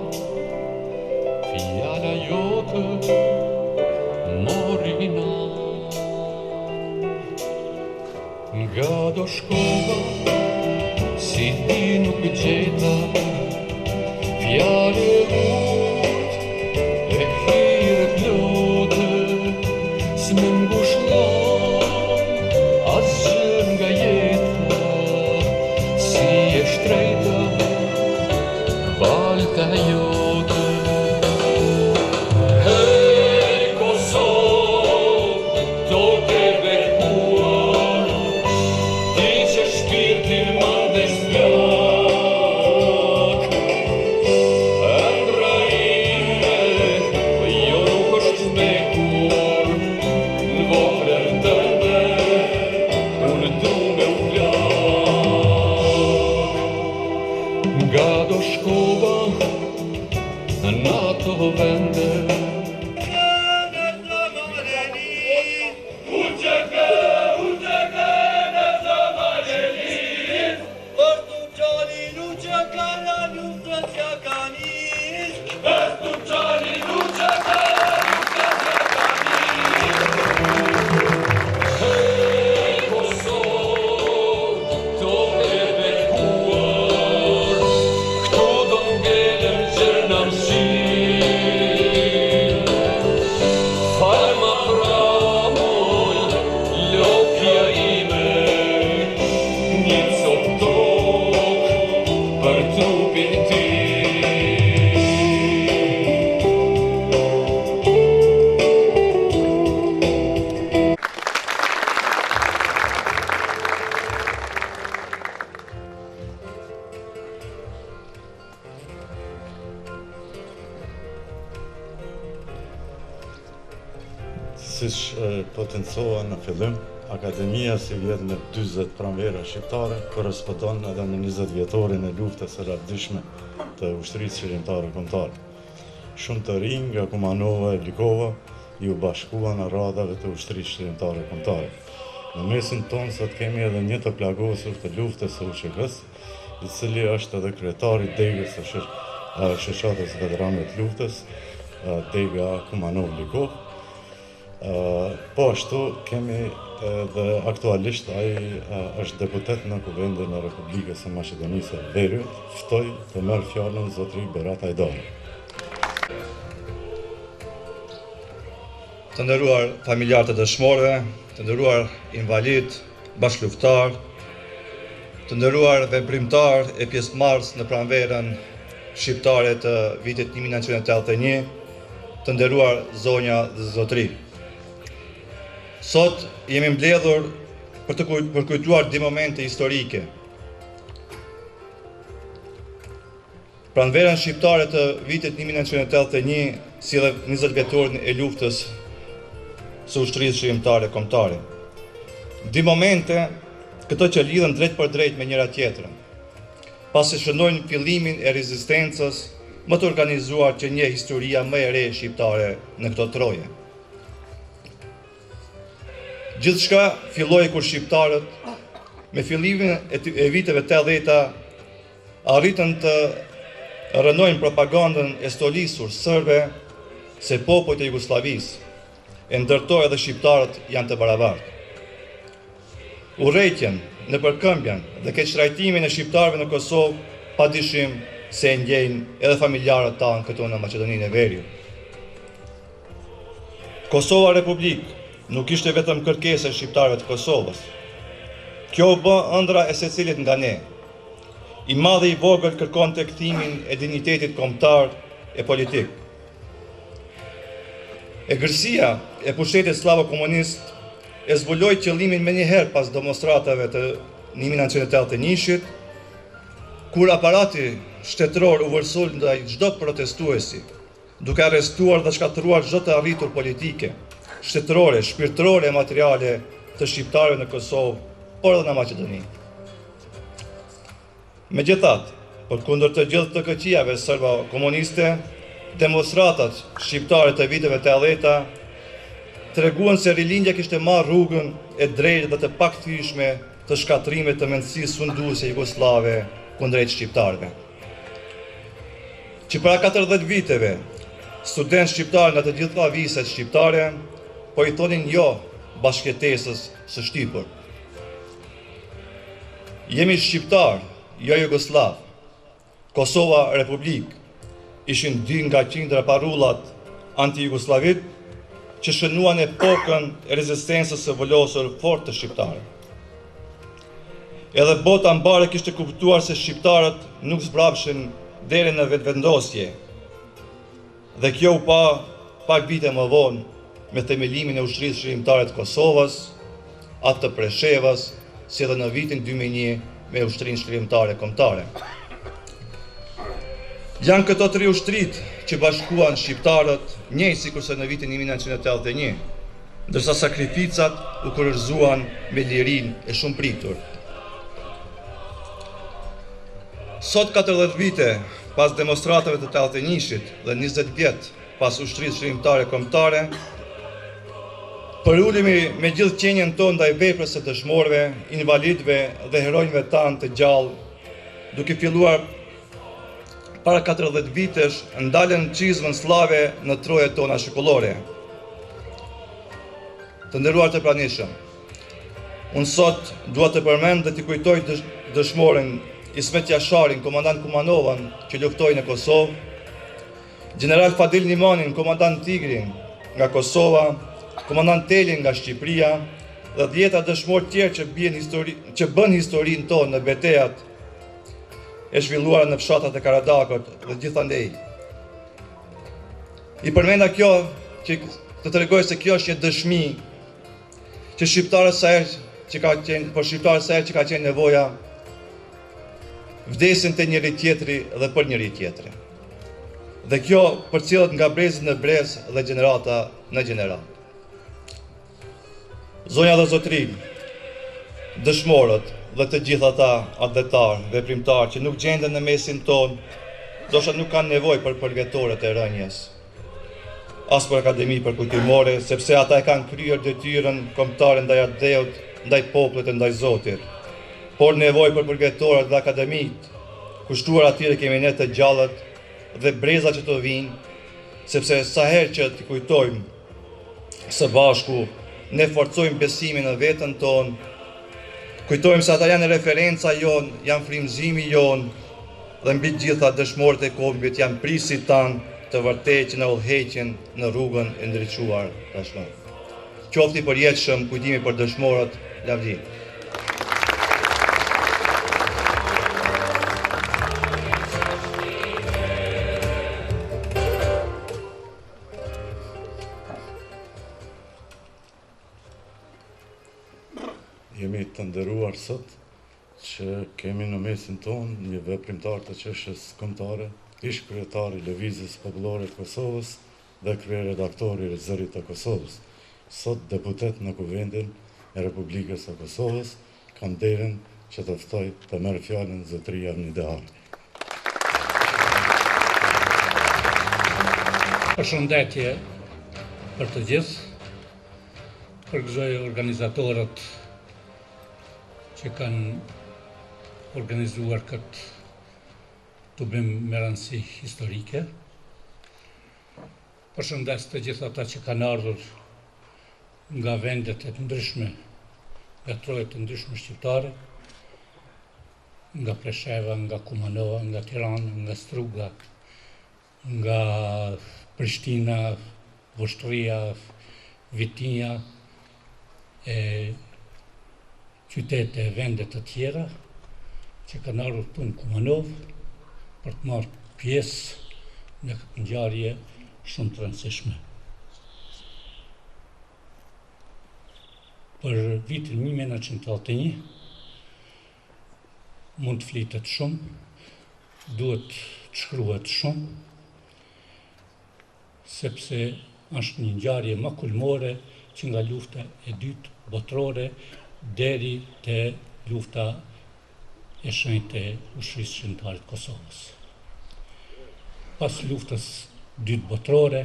fjala jote, morina. Nga do shkova, si ti nuk gjeta, fjale urt, e hire plote, s'me mbushllon, asgjë nga jeta, si e shtrejta, balta jote. Hej, Kosovë, toke bekuar, ti që shpirtin mandes plak, ëndra ime, jo nuk është zmekur, në vofrën tënde, unë du me u plak. Nga do shkova në ato vende, Siç potencova në fillim, Akademia si vjet me 40 pranvera shqiptare korrespondon edhe me 20 vjetorin e luftës së lavdishme të ushtrisë shërimtare kombëtare. Shumë të rinj nga Kumanova e Blikova ju bashkuan në radhave të ushtrisë shërimtare kombëtare. Në mesin tonë sot kemi edhe një të plagosur të luftës së UÇK-s, i cili është edhe kryetari degës së shoqatës veteranëve të luftës, dega Kumanov Blikov. Po ashtu kemi dhe aktualisht ai është deputet në Kuvendin e Republikës së Maqedonisë së Veriut. Ftoj të merr fjalën zotri Berat Hajdari. Të nderuar familjarë të dëshmorëve, të nderuar invalid, bashkëluftar, të nderuar veprimtar e pjesëmarrës në pranverën shqiptare të vitit 1981, të nderuar zonja dhe zotri. Sot jemi mbledhur për të përkujtuar di momente historike. Pranverën shqiptare të vitit 1981 sjellë 20 vjetorin e luftës së ushtrisë shërimtare kombëtare. Di momente këto që lidhen drejt për drejt me njëra tjetrën, pasi shënojnë fillimin e rezistencës më të organizuar që njeh historia më e re shqiptare në këto troje. Gjithçka filloi kur shqiptarët, me fillimin e viteve 80-ta, arritën të rënojnë propagandën e stolisur sërbe se popujt e Jugosllavisë, e ndërtoi edhe shqiptarët janë të barabartë. Urrejtjen, nëpërkëmbjen dhe keqtrajtimin e shqiptarëve në Kosovë padyshim se e ndjejnë edhe familjarët tanë këtu në Maqedoninë e Veriut. Kosova Republikë nuk ishte vetëm kërkesa e shqiptarëve të Kosovës. Kjo u bë ëndra e secilit nga ne. I madh i vogël kërkonte kthimin e dinjitetit kombëtar e politik. Egërsia e pushtetit slavo-komunist e zbuloi qëllimin me njëherë pas demonstratave të 1981-shit, kur aparati shtetëror u vërsul ndaj çdo protestuesi, duke arrestuar dhe shkatëruar çdo të arritur politike, shtetërore, shpirtërore e materiale të shqiptarëve në Kosovë, por edhe në Maqedoni. Megjithatë, përkundër të gjithë të këqijave serbo-komuniste, demonstratat shqiptare të viteve të 80-ta treguan se rilindja kishte marrë rrugën e drejtë dhe të pakthyeshme të shkatrimit të mendësisë sunduese jugoslave kundrejt shqiptarëve. Që para 40 viteve, studentë shqiptarë nga të gjitha viset shqiptare po i thonin jo bashkëtesës së shtypur. Jemi shqiptar, jo jugoslav. Kosova Republik ishin dy nga qindra parullat anti-jugoslavit që shënuan epokën e rezistencës së volosur fort të shqiptarë. Edhe bota mbare kishte kuptuar se shqiptarët nuk zbrapshin deri në vetvendosje. Dhe kjo u pa pak vite më vonë me themelimin e ushtrisë shërimtare të Kosovës, atë të Preshevës, si edhe në vitin 2001 me ushtrinë shërimtare kombëtare. Janë këto tri ushtrit që bashkuan shqiptarët, njëjtë sikurse në vitin 1981, ndërsa sakrificat u kurorzuan me lirinë e shumë pritur. Sot 40 vite pas demonstratave të 81-shit dhe 20 vjet pas ushtrisë shërimtare kombëtare, përulemi me gjithë qenjen tonë ndaj veprës së dëshmorëve, invalidëve dhe heronjve tanë të gjallë, duke filluar para 40 vitesh ndalen çizmën slave në trojet tona shikollore. Të nderuar të pranishëm, unë sot dua të përmend dhe t'i kujtoj dëshmorin Ismet Jasharin, komandant Kumanovan që luftoi në Kosovë, general Fadil Nimanin, komandant Tigrin nga Kosova, komandant Telin nga Shqipëria dhe dhjeta dëshmorë tjerë që bën historinë tonë në betejat e zhvilluara në fshatat e Karadakut dhe gjithandej. I përmenda kjo që të tregoj se kjo është një dëshmi që shqiptarët sa herë që ka qenë nevoja, vdesin të njëri tjetri dhe për njëri tjetri. Dhe kjo përcjellet nga brezit në brez dhe gjenerata në gjenerat. Zonja dhe zotrin, dëshmorët dhe të gjitha ata atletar, veprimtar që nuk gjenden në mesin ton, ndoshta nuk kanë nevojë për përgatitorët e rënjes, as për akademi përkujtimore, sepse ata e kanë kryer detyrën kombëtare ndaj atleut, ndaj popullit e ndaj Zotit. Por nevojë për përgatitorët dhe akademit, kushtuar atyre kemi ne të gjallët dhe breza që të vinë, sepse sa herë që t'i kujtojmë së bashku, ne forcojmë besimin në veten tonë, kujtojmë se ata janë referenca jonë, janë frymëzimi jonë, dhe mbi gjitha dëshmorët e kombit janë prisit tanë të vërtetë që na udhëheqin në rrugën e ndriçuar tashmë. Qoftë i përjetshëm kujtimi për dëshmorët, lavdi. Jemi të nderuar sot që kemi në mesin tonë një veprimtar të çështjes kombëtare, ish kryetari i Lëvizjes Popullore të Kosovës dhe kryeredaktori i Zërit të Kosovës. Sot deputet në Kuvendin e Republikës së Kosovës, kam nderin që të ftoj të merr fjalën zotëria Nidehari. Përshëndetje për të gjithë, përgëzoj organizatorët që kanë organizuar këtë tubim me rëndësi historike. Përshëndes të gjithë ata që kanë ardhur nga vendet e të ndryshme, nga trojet të ndryshme shqiptare, nga Presheva, nga Kumanova, nga Tirana, nga Struga, nga Prishtina, Voshtria, Vitinja qytete e vendet të tjera që kanë ardhur këtu në Kumanov për të marrë pjesë në këtë ngjarje shumë të rëndësishme. Për vitin 1981 mund të flitet shumë, duhet të shkruhet shumë, sepse është një ngjarje më kulmore që nga lufta e dytë botërore deri te lufta e shenjtë e ushtrisë shqiptare të Kosovës. Pas luftës dytë botërore,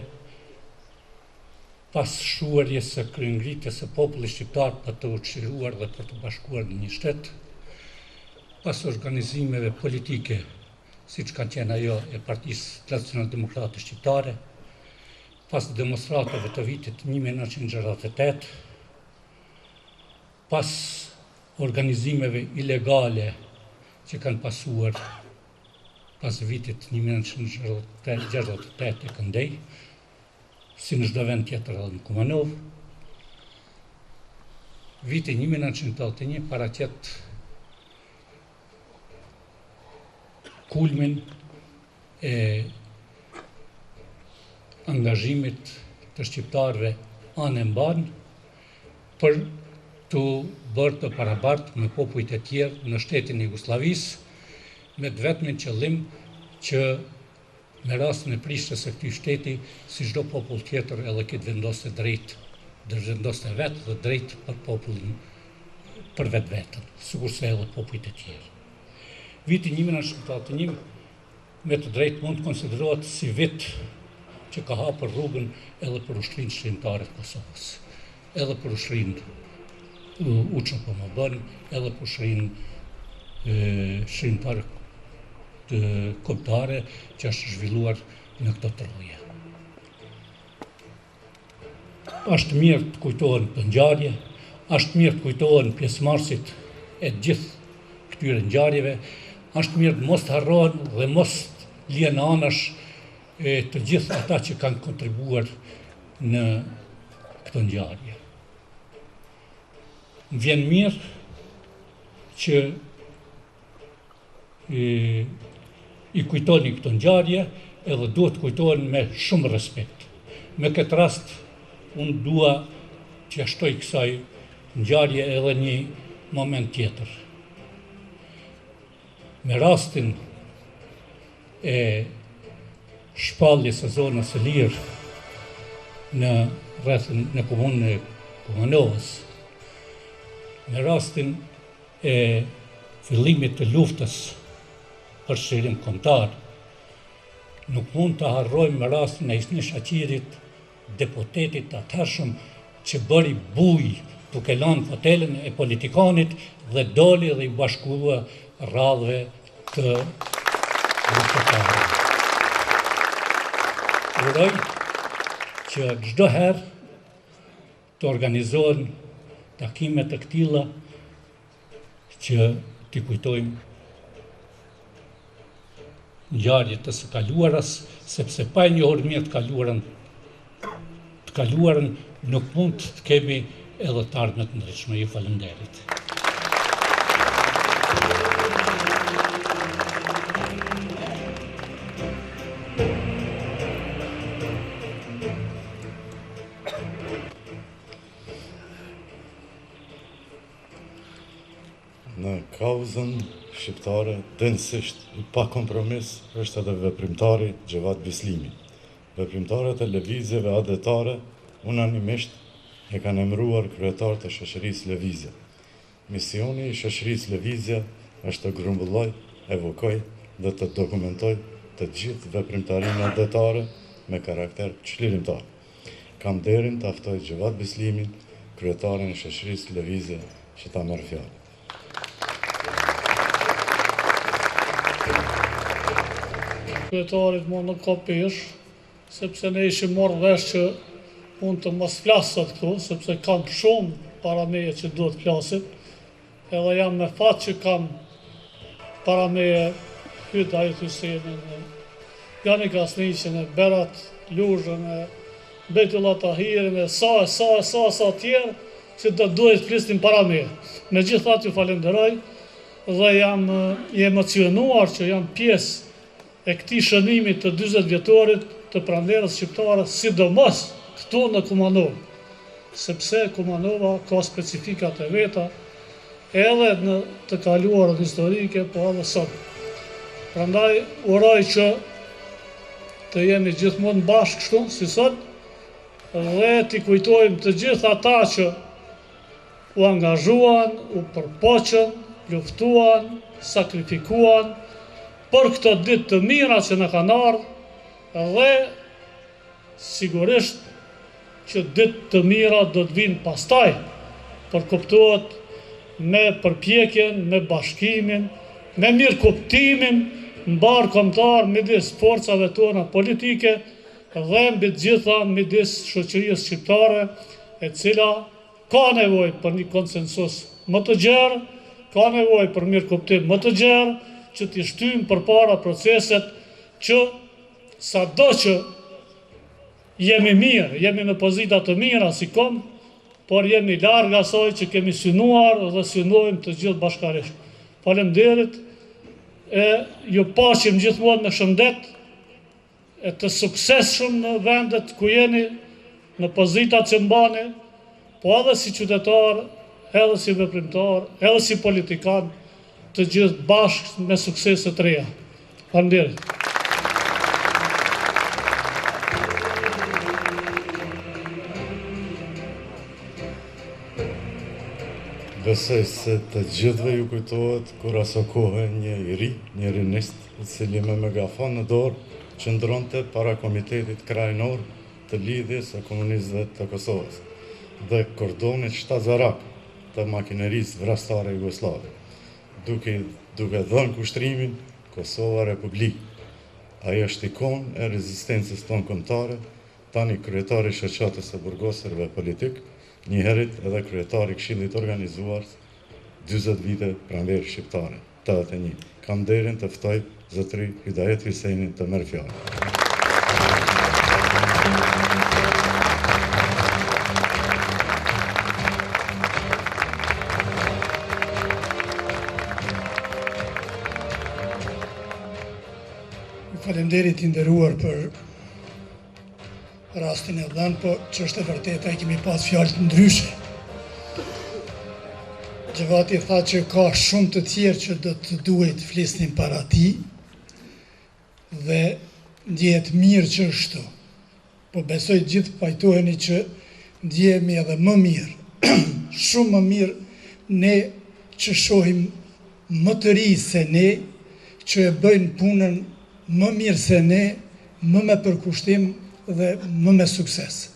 pas shuarjes së kryengritjes së popullit shqiptar për të uçiruar dhe për të bashkuar në një shtet, pas organizimeve politike, siç ka qenë ajo e Partisë Nacional-Demokrate Shqiptare, pas demonstratave të vitit 1968, pas organizimeve ilegale që kanë pasuar pas vitit 1968 e këndej, si në çdo vend tjetër edhe në Kumanov, viti 1981 paraqet kulmin e angazhimit të shqiptarëve anë mban për të bërë të barabartë me popujt e tjerë në shtetin e Jugosllavisë, me të vetmin qëllim që me rastin e prishtës së këtij shteti, si çdo popull tjetër, edhe këtë vendoste drejt, vendoste vetë dhe drejt për popullin, për vetveten, sikurse edhe popujt e tjerë. Viti 1981 me të drejtë mund të konsiderohet si vit që ka hapur rrugën edhe për ushtrinë shqiptare të Kosovës, edhe për ushtrinë UÇPMB-n, edhe për ushtrinë shqiptare të kombëtare që është zhvilluar në këtë troje. Është mirë të kujtohen këtë ngjarje, është mirë të kujtohen pjesëmarrësit e gjithë këtyre ngjarjeve, është mirë të mos harrohen dhe mos lihen anash të gjithë ata që kanë kontribuar në këtë ngjarje. Më vjen mirë që i kujtoni këtë ngjarje, edhe duhet kujtohen me shumë respekt. Me këtë rast, unë dua që shtoj kësaj ngjarje edhe një moment tjetër. Me rastin e shpalljes së zonës së lirë në rrethin në komunën e Kumanovës, me rastin e fillimit të luftës për shtërim kombëtar, nuk mund të harrojmë me rastin e Hisni Shaqirit, deputetit të atëhershëm që bëri bujë duke lanë fotelën e politikanit dhe doli dhe i bashkua radhëve të luftëtarëve. Uroj që çdo herë të organizohen takime të këtilla që t'i kujtojmë ngjarjet të së kaluarës, sepse pa e njohur mirë të kaluarën nuk mund të kemi edhe të ardhmet të ndryshme. Ju falenderit. Në kauzën shqiptare, densisht, pa kompromis, është edhe veprimtari Xhevat Bislimi. Veprimtarët e lëvizjeve adetare, unanimisht, e kanë emëruar kryetar të shoqërisë Lëvizje. Misioni i shoqërisë Lëvizje është të grumbulloj, evokoj dhe të dokumentoj të gjithë veprimtarinë adetare me karakter çlirimtar. Kam nderin të aftoj Xhevat Bislimin, kryetarin e shoqërisë Lëvizje, që ta merr fjalën. Kryetarit më nuk ka pesh, sepse ne ishim marrë vesh që unë të mos flasët këtu, sepse kam shumë para meje që duhet flasit, edhe jam me fat që kam para meje hyt Ajit Hysenin, Jani Kasniqin, Berat Luzhën, Bejtullah Tahirin, sa tjerë që do duhet flisnin para me. Me gjithat ju falenderoj dhe jam i emocionuar që jam pjesë e këtij shënimi të 40 vjetorit të pranverës shqiptare, sidomos këtu në Kumanov, sepse Kumanova ka specifikat e veta, edhe në të kaluarën historike, po edhe sot. Prandaj uroj që të jemi gjithmonë bashkë kështu, si sot, dhe t'i kujtojmë të gjithë ata që u angazhuan, u përpoqën, luftuan, sakrifikuan për këto ditë të mira që në kanë ardhur, dhe sigurisht që ditë të mira do të vinë pastaj, për kuptohet me përpjekjen, me bashkimin, me mirë kuptimin mbar kombëtar midis forcave tona politike dhe mbi të gjitha midis shoqërisë shqiptare, e cila ka nevojë për një konsensus më të gjerë, ka nevojë për mirë kuptim më të gjerë, që t'i shtyjmë përpara proceset që sado që jemi mirë, jemi në pozita të mira si kom, por jemi larg asaj që kemi synuar dhe synojmë të gjithë bashkarisht. Faleminderit, e ju paqim gjithmonë në shëndet, e të suksesshëm në vendet ku jeni, në pozitat që mbani, po edhe si qytetar, edhe si veprimtar, edhe si politikan, të gjithë bashkë me suksese të reja. Faleminderit. Besoj se të gjithëve ju kujtohet kur aso kohë një i ri, një rinist, i cili me megafon në dorë qëndronte para Komitetit Krajnor të lidhjes së komunistëve të Kosovës dhe kordonit shtazarak të makinerisë vrastare jugoslave, duke dhënë kushtrimin Kosova Republik. Ai është ikon e rezistencës tonë kombëtare, tani kryetari i shoqatës së burgosërve politik, njëherët edhe kryetari i Këshillit Organizuar 40 vite pranverë shqiptare, 81. Kam nderin të ftoj zotëri Hidajet Hysejnin të merr fjalën. Faleminderit i nderuar për rastin e dhënë, po që është e vërteta, kemi pas fjalë të ndryshe. Gjevati tha që ka shumë të tjerë që do të duhet flisnin para ti, dhe ndjehet mirë që është. Po besoj gjithë pajtoheni që ndjehemi edhe më mirë, shumë më mirë ne që shohim më të ri se ne, që e bëjnë punën më mirë se ne, më me përkushtim dhe më me sukses.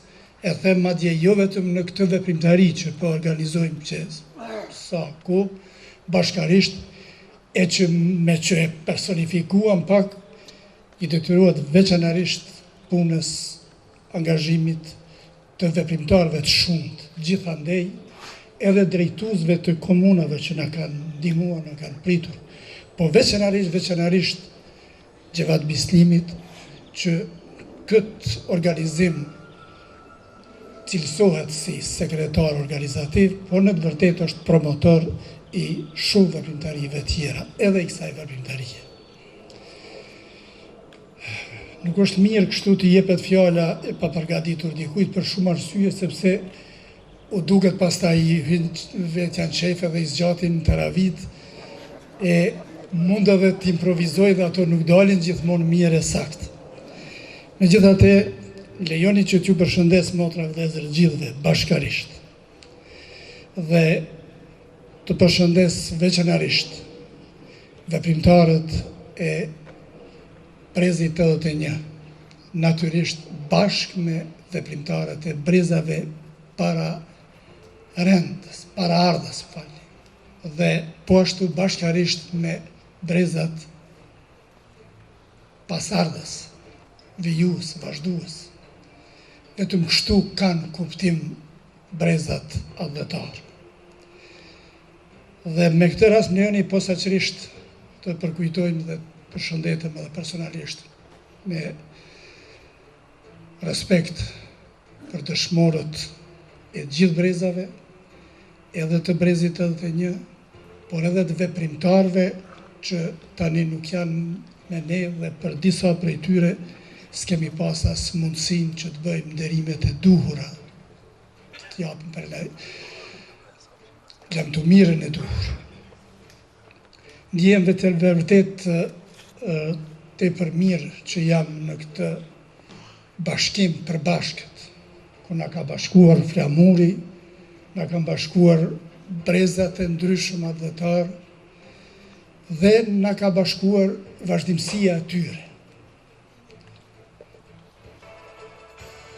E them madje jo vetëm në këtë veprimtari që po organizojmë që sa ku bashkarisht, e që me që e personifikuam pak, i detyrohet veçanarisht punës, angazhimit të veprimtarëve të shumët, gjithandej edhe drejtuesve të komunave që na kanë ndihmuar, na kanë pritur, po veçanarisht Gjevat Bislimit, që këtë organizim cilësohet si sekretar organizativ, por në të vërtet është promotor i shumë veprimtarive tjera, edhe i kësaj veprimtarie. Nuk është mirë kështu të jepet fjala e papërgatitur dikujt për shumë arsye, sepse u duket pastaj i hynë vetjan shefe dhe i zgjatin të ravit, e mund edhe të improvizoj dhe ato nuk dalin gjithmonë mirë e saktë. Megjithatë, lejoni që t'ju përshëndes motra vëllezër gjithëve bashkarisht dhe të përshëndes veçanarisht veprimtarët e Brezit 81, natyrisht bashkë me veprimtarët e brezave para rendës, para ardhës, dhe po ashtu bashkarisht me brezat pasardhës, vijus, vazhdues. Vetëm kështu kanë kuptim brezat adhëtar. Dhe me këtë rast më lejoni posaçërisht të përkujtojmë dhe përshëndetem edhe personalisht me respekt për dëshmorët e gjithë brezave, edhe të brezit 81, por edhe të veprimtarve që tani nuk janë me ne dhe për disa prej tyre s'kemi pas as mundësin që të bëjmë nderimet e duhura, të japim për lamtumirën e duhur. Ndjem vetë vërtet tepër mirë që jam në këtë bashkim për bashkët, ku na ka bashkuar flamuri, na kanë bashkuar brezat e ndryshëm adhëtar dhe na ka bashkuar vazhdimësia e tyre.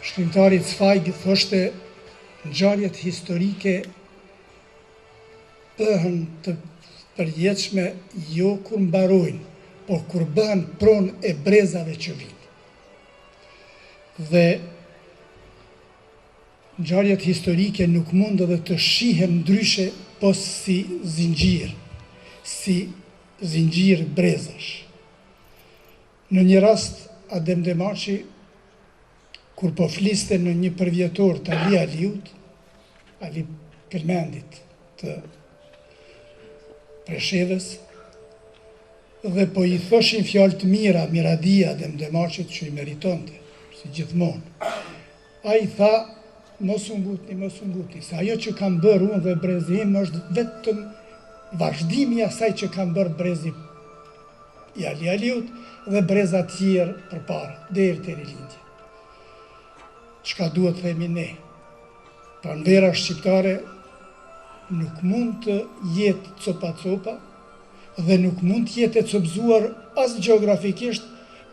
Shkrimtari Cfajg thoshte ngjarjet historike bëhen të përjetshme jo kur mbarojnë, por kur bëhen pronë e brezave që vinë. Dhe ngjarjet historike nuk mund edhe të shihen ndryshe pos si zinxhir brezash. Në një rast, Adem Demaçi, kur po fliste në një përvjetor të Ali Aliut, Ali Pelmendit të Preshevës, dhe po i thoshin fjalë të mira Miradia Adem Demaçit që i meritonte, si gjithmonë. Ai tha, mos u ngutni, se ajo që kam bërë unë dhe brezi im është vetëm vazhdimi i asaj që kam bërë brezi i Ali Aliut dhe breza tjerë përpara, deri te rilindja. Çka duhet themi ne? Pranvera shqiptare nuk mund të jetë copa-copa dhe nuk mund të jetë e copëzuar as gjeografikisht,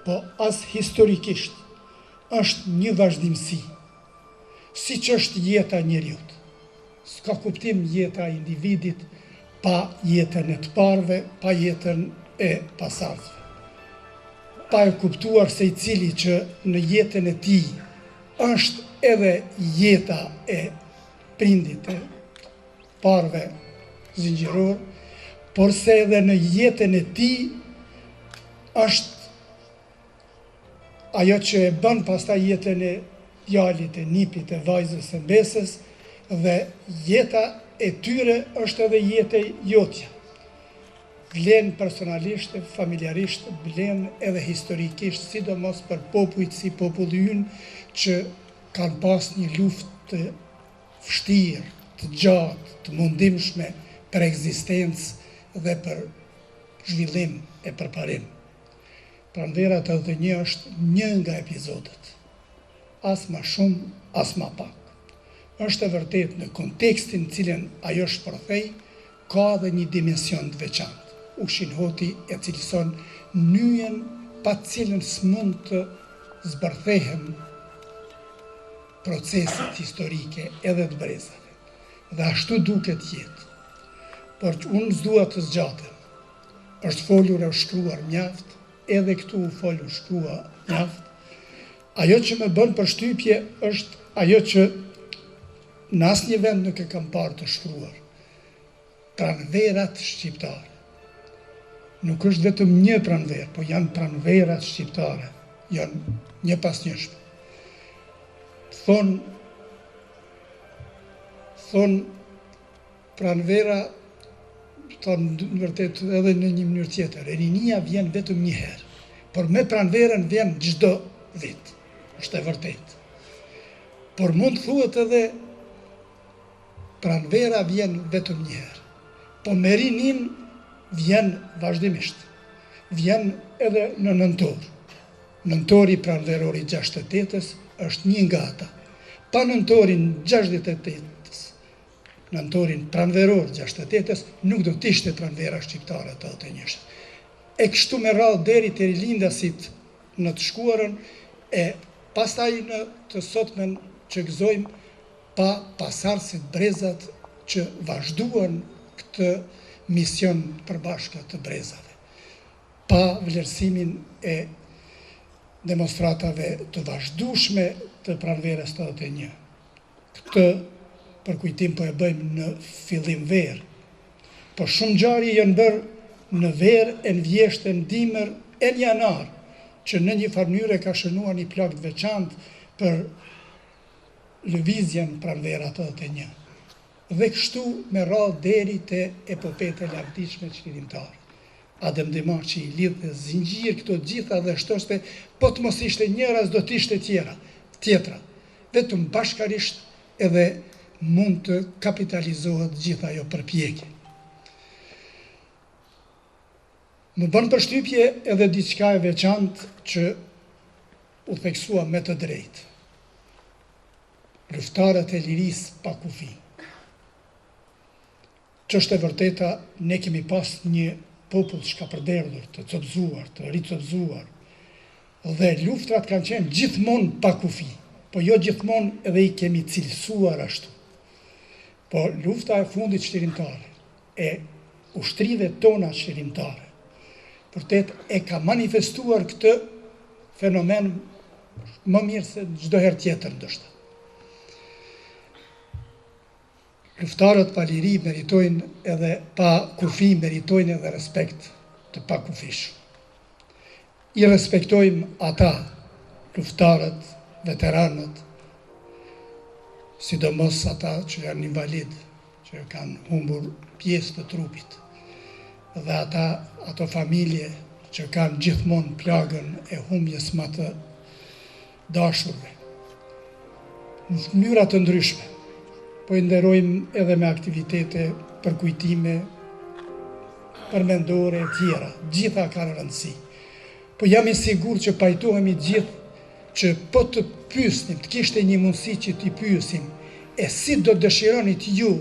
po as historikisht. Është një vazhdimsi, si që është jeta njeriut. S'ka kuptim jeta e individit pa jetën e të parëve, pa jetën e pasardhësve. Pa e kuptuar se i cili që në jetën e tij është edhe jeta e prindit e parëve zinxhiror, por se edhe në jetën e tij është ajo që e bën pastaj jetën e djalit, e nipit, e vajzës, e mbesës, dhe jeta e tyre është edhe jeta jotja. Vlen personalisht, familjarisht, vlen edhe historikisht, sidomos për popujt si populli ynë që kanë pas një luftë të vështirë, të gjatë, të mundimshme për ekzistencë dhe për zhvillim e përparim. Pranvera 81 është një nga epizodet, as ma shumë, as ma pak. Është e vërtet në kontekstin cilën ajo shpërthej, ka dhe një dimension të veçantë. Ushin Hoti e cilëson nyjen pa cilën s'mund të zbërthehen proceset historike edhe të brezave. Dhe ashtu duket jetë. Por unë s'dua të zgjatem. Është folur e shkruar mjaft, edhe këtu u folur shkruar mjaft. Ajo që më bën përshtypje është ajo që në asnjë vend nuk e kam parë të shkruar. Pranverat shqiptare. Nuk është vetëm një pranverë, po janë pranverat shqiptare, janë një pas njëshme. Thonë pranvera, thonë në vërtet edhe në një mënyrë tjetër, rinia vjen vetëm një herë, por me pranverën vjen çdo vit, është e vërtet. Por mund thuhet edhe pranvera vjen vetëm një herë, po me rinin vjen vazhdimisht, vjen edhe në nëntor. Nëntori pranverori 68-ës është një nga ata. Pa nëntorin 68-ës, nëntorin pranveror 68-ës, nuk do t'ishte pranvera shqiptare të 81-ës. E kështu me radhë deri te rilindasit në të shkuarën, e pastaj në të sotmen që gëzojmë pa pasardhësit brezat që vazhduan këtë mision përbashkët të brezave, pa vlerësimin e demonstratave të vazhdueshme të pranverës të 81. Këtë për kujtim po e bëjmë në fillim verë, po shumë ngjarje janë bërë në verë, e në vjeshtë, e në dimër, e në janar, që në një farë mënyrë ka shënuar një plak të veçantë për lëvizjen pranvera të 81. dhe kështu me radhë deri te epopet e lavdishme çlirimtare. Adem Demar që i lidhë zinxhir këto gjitha dhe shtoste, po të mos ishte njëra, s'do t'ishte tjetra. Vetëm bashkarisht edhe mund të kapitalizohet gjitha ajo përpjekje. Më bën përshtypje edhe diçka e veçantë që u theksua me të drejtë. Luftarët e lirisë pa kufi. Ç'është e vërteta, ne kemi pas një popull që ka përderdhur, të copëzuar, të ricopëzuar, dhe luftrat kanë qenë gjithmonë pa kufi, po jo gjithmonë edhe i kemi cilësuar ashtu. Po lufta e fundit çlirimtare, e ushtrive tona çlirimtare, vërtet e ka manifestuar këtë fenomen më mirë se çdo herë tjetër ndoshta. Luftarët pa liri meritojnë edhe pa kufi meritojnë edhe respekt të pa kufishëm. I respektojmë ata, luftarët, veteranët, sidomos ata që janë invalid, që kanë humbur pjesë të trupit, dhe ato familje që kanë gjithmonë plagën e humbjes më të dashurve. Në mënyra të ndryshme, po i nderojmë edhe me aktivitete, përkujtime, përmendore e tjera, gjitha kanë rëndësi. Po jam i sigurt që pajtohemi gjithë që po të pyesnim, të kishte një mundësi që t'i pyesim, e si do dëshironit ju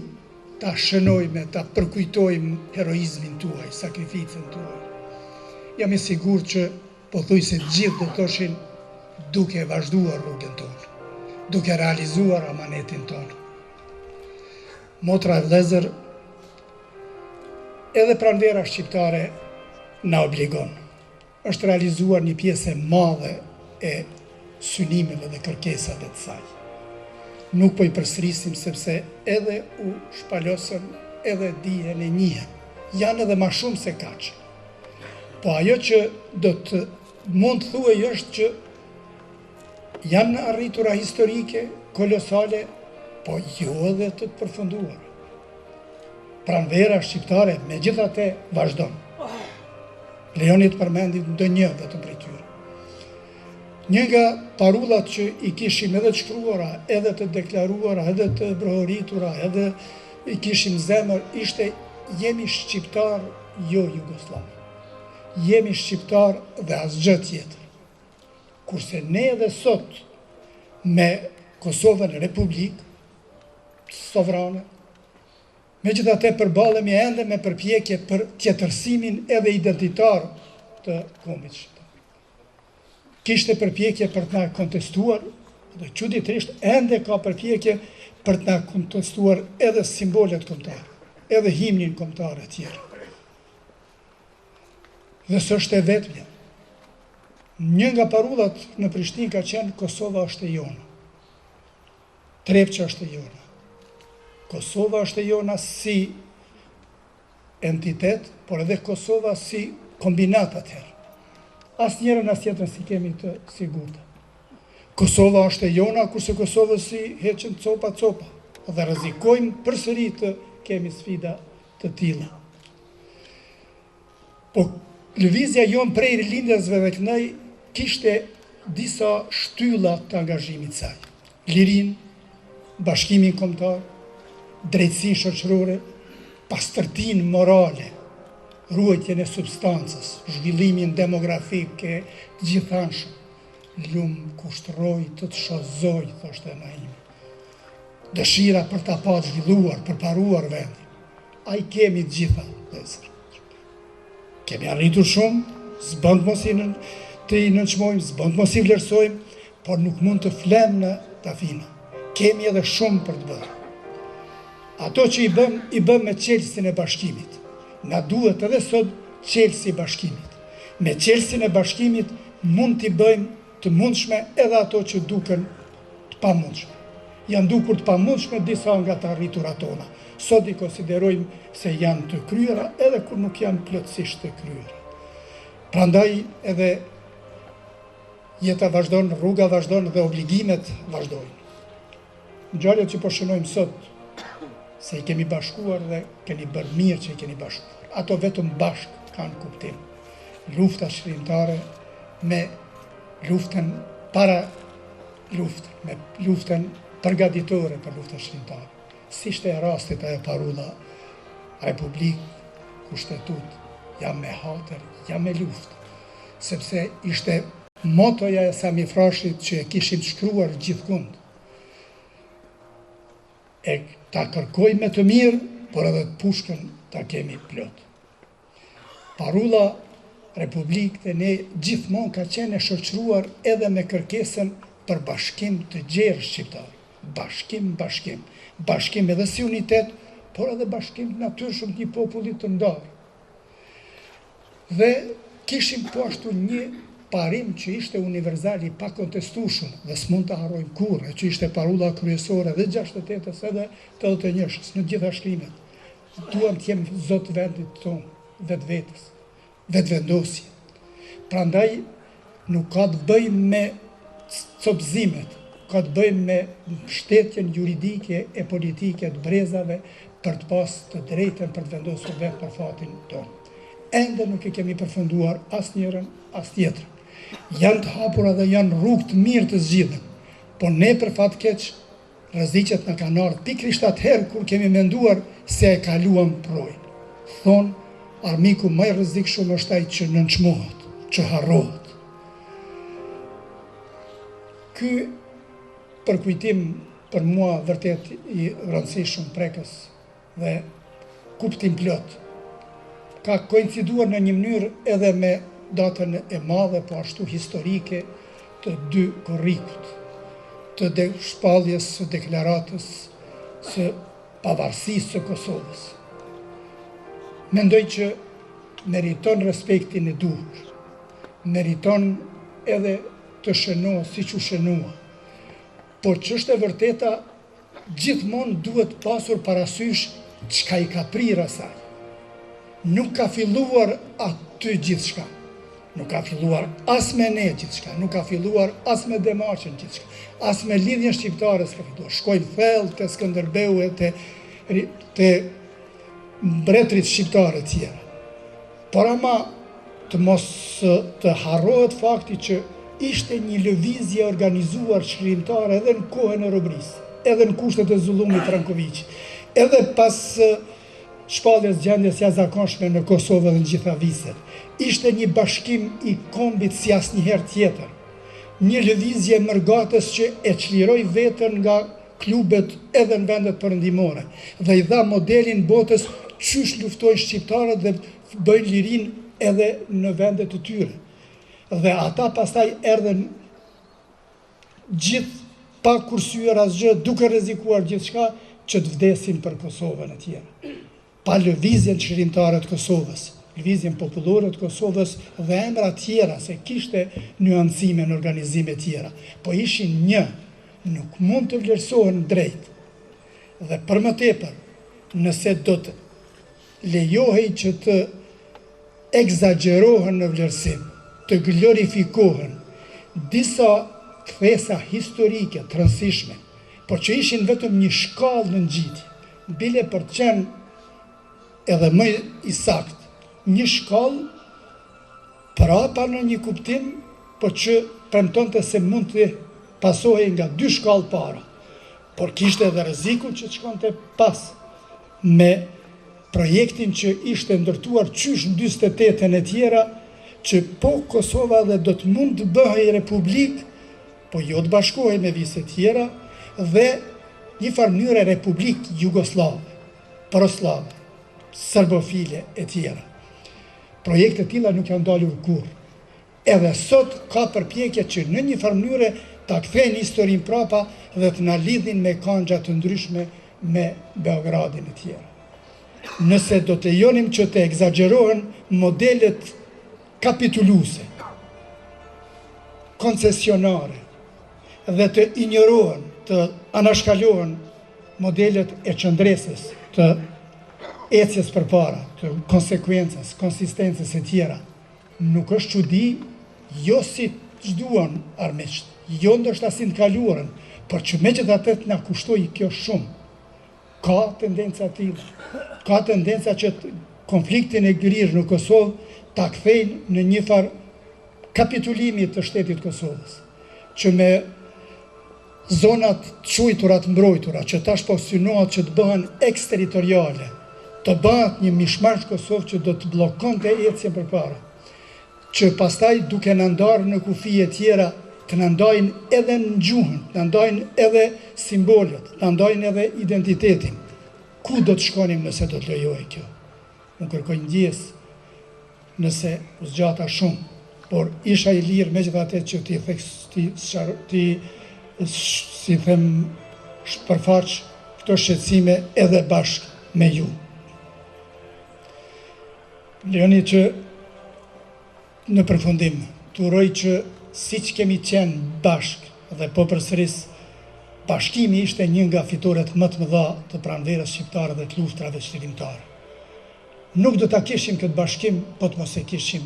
ta shënojmë, ta përkujtojmë heroizmin tuaj, sakrificën tuaj. Jam i sigurt që pothuajse gjithë do thoshin duke vazhduar rrugën tonë, duke realizuar amanetin tonë. Motra e vëllezër, edhe pranvera shqiptare na obligon. Është realizuar një pjesë e madhe e synimeve dhe kërkesave të saj. Nuk po i përsërisim sepse edhe u shpalosën, edhe dihen e njihen. Janë edhe ma shumë se kaq. Po ajo që do të mund të thuaj është që janë arritura historike, kolosale, po jo edhe të përfunduar. Pranvera shqiptare megjithatë vazhdon. Lejoni të përmendim ndonjë vetëm prej tyre. Një nga parullat që i kishim edhe të shkruara, edhe të deklaruara, edhe të brohoritura, edhe i kishim zemër, ishte jemi shqiptar, jo Jugoslav. Jemi shqiptar dhe asgjë tjetër. Kurse ne edhe sot me Kosovën Republikë sovrane, megjithatë përballemi ende me përpjekje për tjetërsimin edhe identitar të kombit shqiptar. Kishte përpjekje për të na kontestuar, dhe çuditërisht ende ka përpjekje për të na kontestuar edhe simbolet kombëtare, edhe himnin kombëtar e tjerë. Dhe s'është e vetmja. Një nga parullat në Prishtinë ka qenë Kosova është e jona. Trepça është e jona. Kosova është e jona si entitet, por edhe Kosova si kombinat atëherë. Asë njërën as tjetërën si kemi të sigurta. Kosova është e jona, kurse Kosova si heqen copa, dhe rrezikojmë përsëri të kemi sfida të tilla. Po lëvizja jonë prej rilindjasve dhe kënej kishte disa shtylla të angazhimit saj. Lirin, bashkimin kombëtar, drejtësinë shoqërore, pastërtinë morale, ruajtjen e substancës, zhvillimin demografik e gjithanshëm. Lumë kushtroj të të shozoj, thoshte Naimi. Dëshira për ta pa zhvilluar, për paruar vendin. A i kemi të gjitha, vëllezër. Kemi arritur shumë, s'bënd mos të i nënçmojmë, s'bënd mos i vlerësojmë, por nuk mund të flem në tafina. Kemi edhe shumë për të bërë. Ato që i bëm me qelsin e bashkimit. Na duhet edhe sot qelsi i bashkimit. Me qelsin e bashkimit mund t'i bëjmë të mundshme edhe ato që duken të pamundshme. Janë dukur të pamundshme disa nga të arritura tona. Sot i konsiderojmë se janë të kryera edhe kur nuk janë plotësisht të kryera. Prandaj edhe jeta vazhdon, rruga vazhdon dhe obligimet vazhdojnë. Ngjarjet që po shënojmë sot, se i kemi bashkuar dhe keni bërë mirë që i keni bashkuar. Ato vetëm bashkë kanë kuptim. Lufta shkrimtare me luftën para luftën, me luftën përgatitore për luftën shkrimtare. Si ishte e rastit ajo parolla Republikë, Kushtetut, jam me hatër, jam me luftë. Sepse ishte motoja e Sami Frashit që e kishim shkruar gjithkund. E ta kërkoj me të mirë, por edhe të pushkën ta kemi plot. Parolla Republikë dhe ne gjithmonë ka qenë e shoqëruar edhe me kërkesën për bashkim të gjerë shqiptar. Bashkim. Bashkim edhe si unitet, por edhe bashkim të natyrshëm të një populli të ndarë. Dhe kishim po ashtu një parim që ishte universal i pakontestueshëm dhe s'mund ta harrojmë kurrë, që ishte parolla kryesore dhe 68-s edhe 81-s në gjitha shkrimet. Duam të jemi zot vendit tonë, vetvetes, vetvendosje. Prandaj nuk ka të bëjmë me copëzimet, ka të bëjmë me mbështetjen juridike e politike të brezave për të pas të drejtën për të vendosur vetë për fatin tonë. Ende nuk e kemi përfunduar as njërën, as tjetrën. Janë të hapura dhe janë rrugë të mirë të zgjidhen, por ne për fat keq rreziqet na kanë ardhur pikërisht atëherë kur kemi menduar se e kaluam projën. Thonë, armiku më i rrezikshëm është ai që nënçmohet, që harrohet. Ky përkujtim për mua vërtet i rëndësishëm prekës dhe kuptim plot. Ka koinciduar në një mënyrë edhe me datën e madhe, po ashtu historike të dy korrikut, të shpalljes së deklaratës së pavarësisë së Kosovës. Mendoj që meriton respektin e duhur, meriton edhe të shënohet siç u shënua. Por ç'është e vërteta, gjithmonë duhet pasur parasysh çka i ka prirë asaj. Nuk ka filluar aty gjithçka. Nuk ka filluar as me ne gjithçka, nuk ka filluar as me demarqen gjithçka, as me lidhjen shqiptare s'ka filluar. Shkojnë thellë te Skënderbeu e te mbretërit shqiptare tjera. Por ama të mos të harrohet fakti që ishte një lëvizje organizuar shkrimtare edhe në kohën e robërisë, edhe në kushtet e zullumit Tranković, edhe pas shpalljes gjendjes jashtëzakonshme në Kosovë dhe në gjitha viset. Ishte një bashkim i kombit si asnjëherë tjetër. Një lëvizje mërgatës që e çliroi veten nga klubet edhe në vendet perëndimore dhe i dha modelin botës çysh luftojnë shqiptarët dhe bëjnë lirin edhe në vendet të tyre. Dhe ata pastaj erdhen gjithë pa kursyer asgjë, duke rrezikuar gjithçka që të vdesin për Kosovën e tjera. Pa lëvizjen shkrimtare të Kosovës, lëvizjen popullore të Kosovës dhe emra tjera, se kishte nyancime në organizime tjera, po ishin një, nuk mund të vlerësohen drejt. Dhe për më tepër, nëse do të lejohej që të egzagerohen në vlerësim, të glorifikohen disa kthesa historike të rëndësishme, por që ishin vetëm një shkallë në ngjitje, bile për të qenë edhe më i sakt, një shkallë prapa në një kuptim, por që premtonte se mund të pasohej nga dy shkallë para, por kishte edhe rrezikun që të shkonte pas me projektin që ishte ndërtuar qysh në 48-ën e tjera, që po Kosova dhe do të mund të bëhej republikë, po jo të bashkohej me vise tjera, dhe një farë mënyre republikë jugoslave, proslave, serbofile e tjera. Projekte tilla nuk janë dalur kurrë. Edhe sot ka përpjekje që në një farë mënyre ta kthejnë historinë prapa dhe të na lidhin me kangja të ndryshme me Beogradin e tjera. Nëse do të lejonim që të egzagerohen modelet kapituluese, koncesionare dhe të injorohen, të anashkalohen modelet e qëndresës, të ecjes përpara, të konsekuencës, konsistencës e tjera, nuk është çudi, jo si çduan armiqt, jo ndoshta si të kaluarën, por që megjithatë na kushtoi kjo shumë. ka tendenca tilla. Ka tendenca që konfliktin e grirë në Kosovë ta kthejnë në një farë kapitulimit të shtetit Kosovës, që me zonat quajtura të mbrojtura, që tash po synohet që të bëhen eksterritoriale, të bëhet një mishmash Kosovë që do të bllokonte ecjen përpara, që pastaj duke na ndarë në kufi e tjera të na ndajnë edhe në gjuhën, të na ndajnë edhe simbolet, të na ndajnë edhe identitetin. Ku do të shkonim nëse do të lejojë kjo? Unë kërkoj ndjes nëse u zgjata shumë, por isha i lirë megjithatë që ti si them përfaq këto shqetësime edhe bashkë me ju. Lejoni që në përfundim të uroj që siç kemi qenë bashkë dhe po përsëris, bashkimi ishte një nga fitoret më të mëdha të pranverës shqiptare dhe të luftrave çlirimtare. Nuk do ta kishim këtë bashkim po të mos e kishim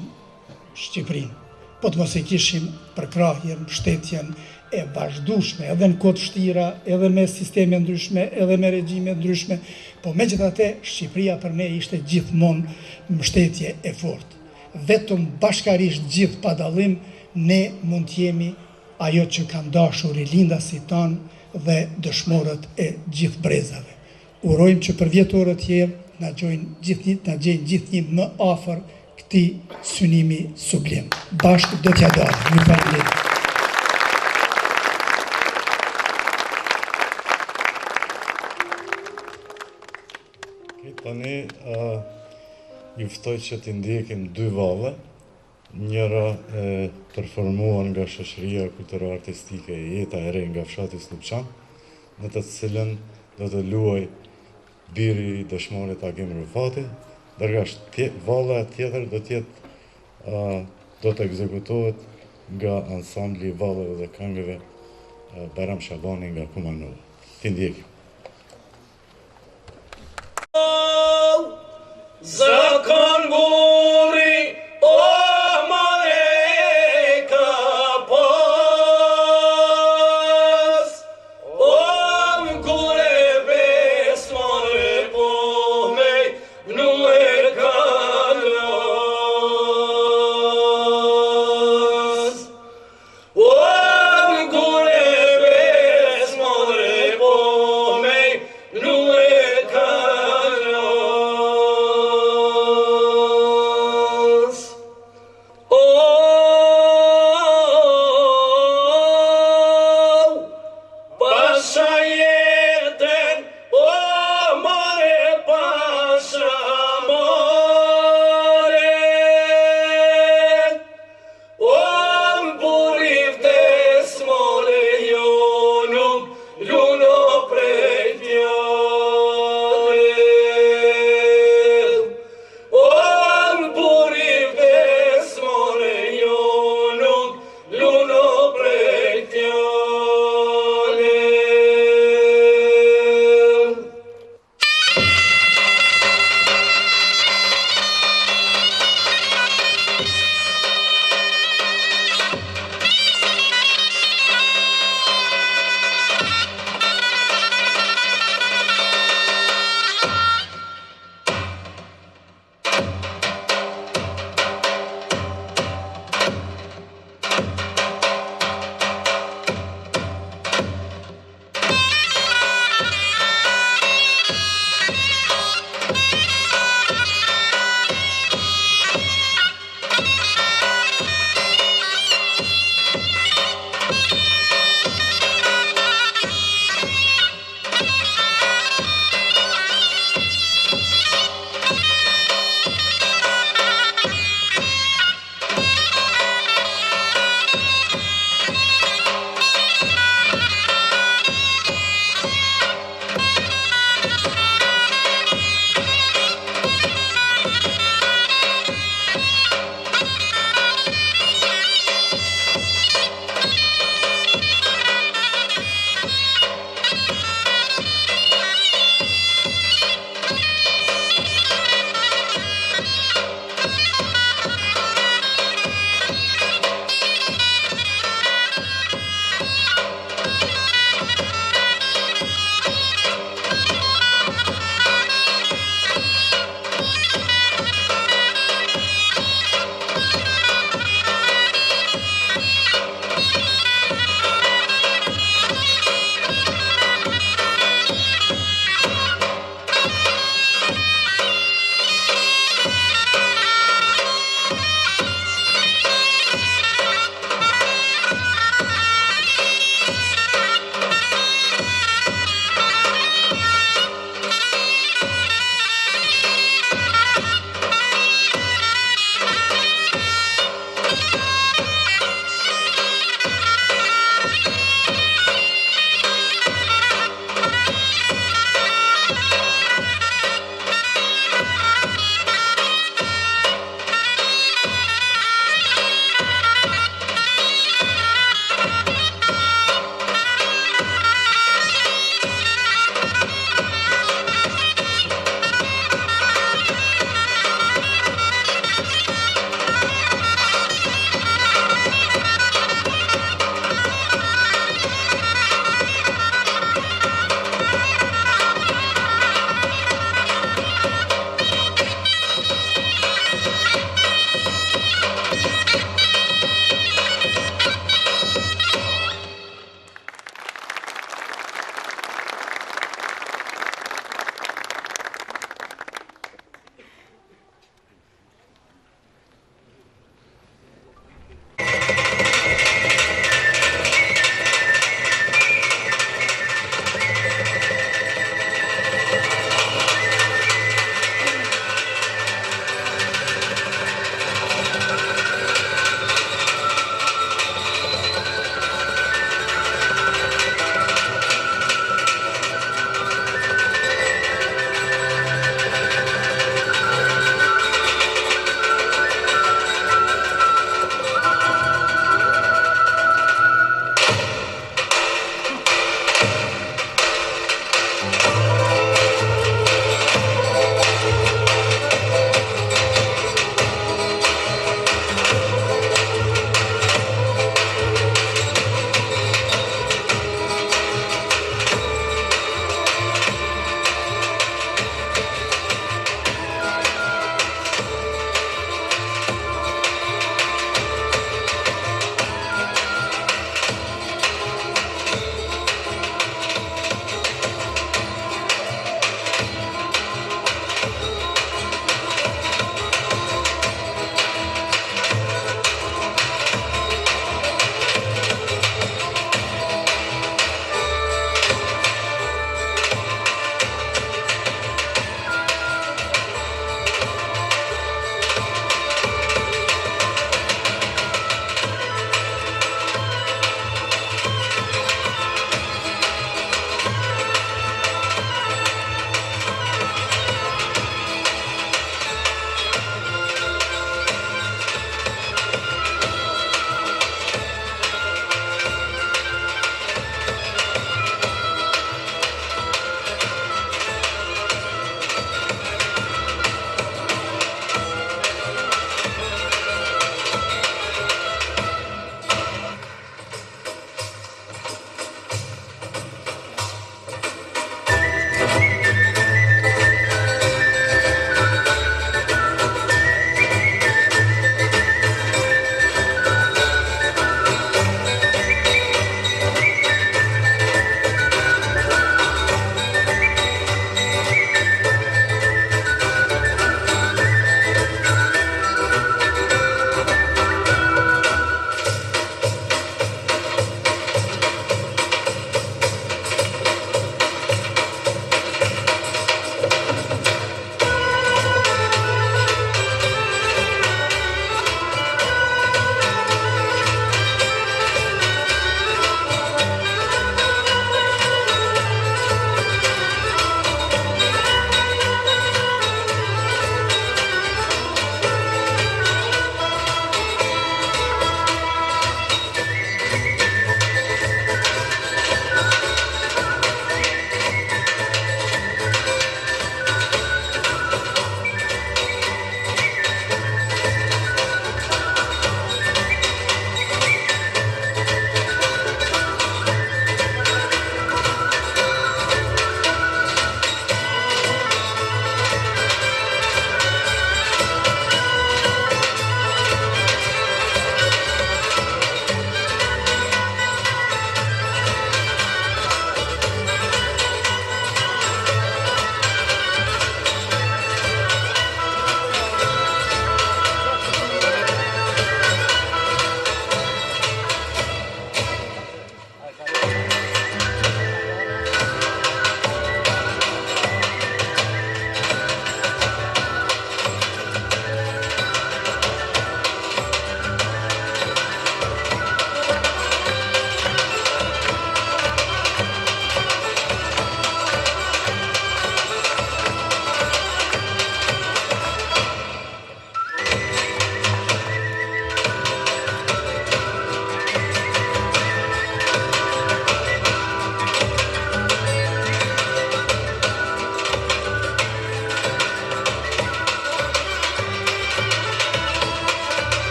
Shqipërinë, po të mos e kishim përkrahjen, mbështetjen e vazhdueshme edhe në kohë të vështira, edhe me sisteme ndryshme, edhe me regjime ndryshme, po megjithatë Shqipëria për ne ishte gjithmonë mbështetje e fortë. Vetëm bashkarisht gjithë pa dallim ne mund të jemi ajo që kanë dashur rilindasit tanë dhe dëshmorët e gjithë brezave. Urojmë që për vjetorët tjerë na gjejnë gjithnjë më afër këtij synimi sublim. Bashkë do t'ja dalim. Ju falenderoj. Tani ju ftoj që t'i ndjekim 2 valle, njëra e performuar nga shoqëria kulturore artistike Jeta e Re nga fshati Slupçan, në të cilën do të luaj biri i dëshmorit Agim Rufati, ndërsa valla tjetër do të ekzekutohet nga ansambli i valleve dhe këngëve Bayram Shabani nga Kumanova. T'i ndjekim. Zakon guri, o mare ka pas, o më kure bes mare po me gnu e kalas. O më kure bes mare po me gnu e kalas.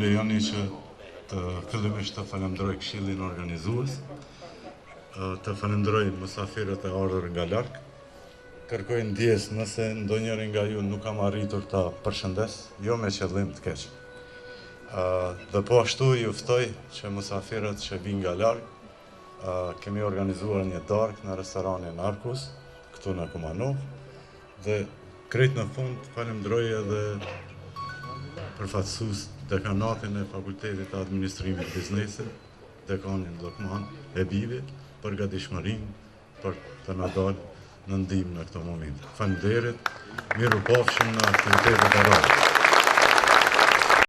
lejoni që fillimisht të falenderoj këshillin organizues, të falenderoj mysafirët e ardhur nga larg. Kërkoj ndjes nëse ndonjëri nga ju nuk kam arritur ta përshëndes, jo me qëllim të keq. Dhe po ashtu ju ftoj që mysafirët që vinë nga larg, kemi organizuar një darkë në restoranin Arkus, këtu në Kumanov, dhe krejt në fund falenderoj edhe përfaqësues dekanatin e Fakultetit të Administrimit të Biznesit, dekanin Lokman Ebivi, për gatishmërinë për të na dalë në ndihmë në këto momente. Faleminderit, miru pafshim në aktivitetet e radhës.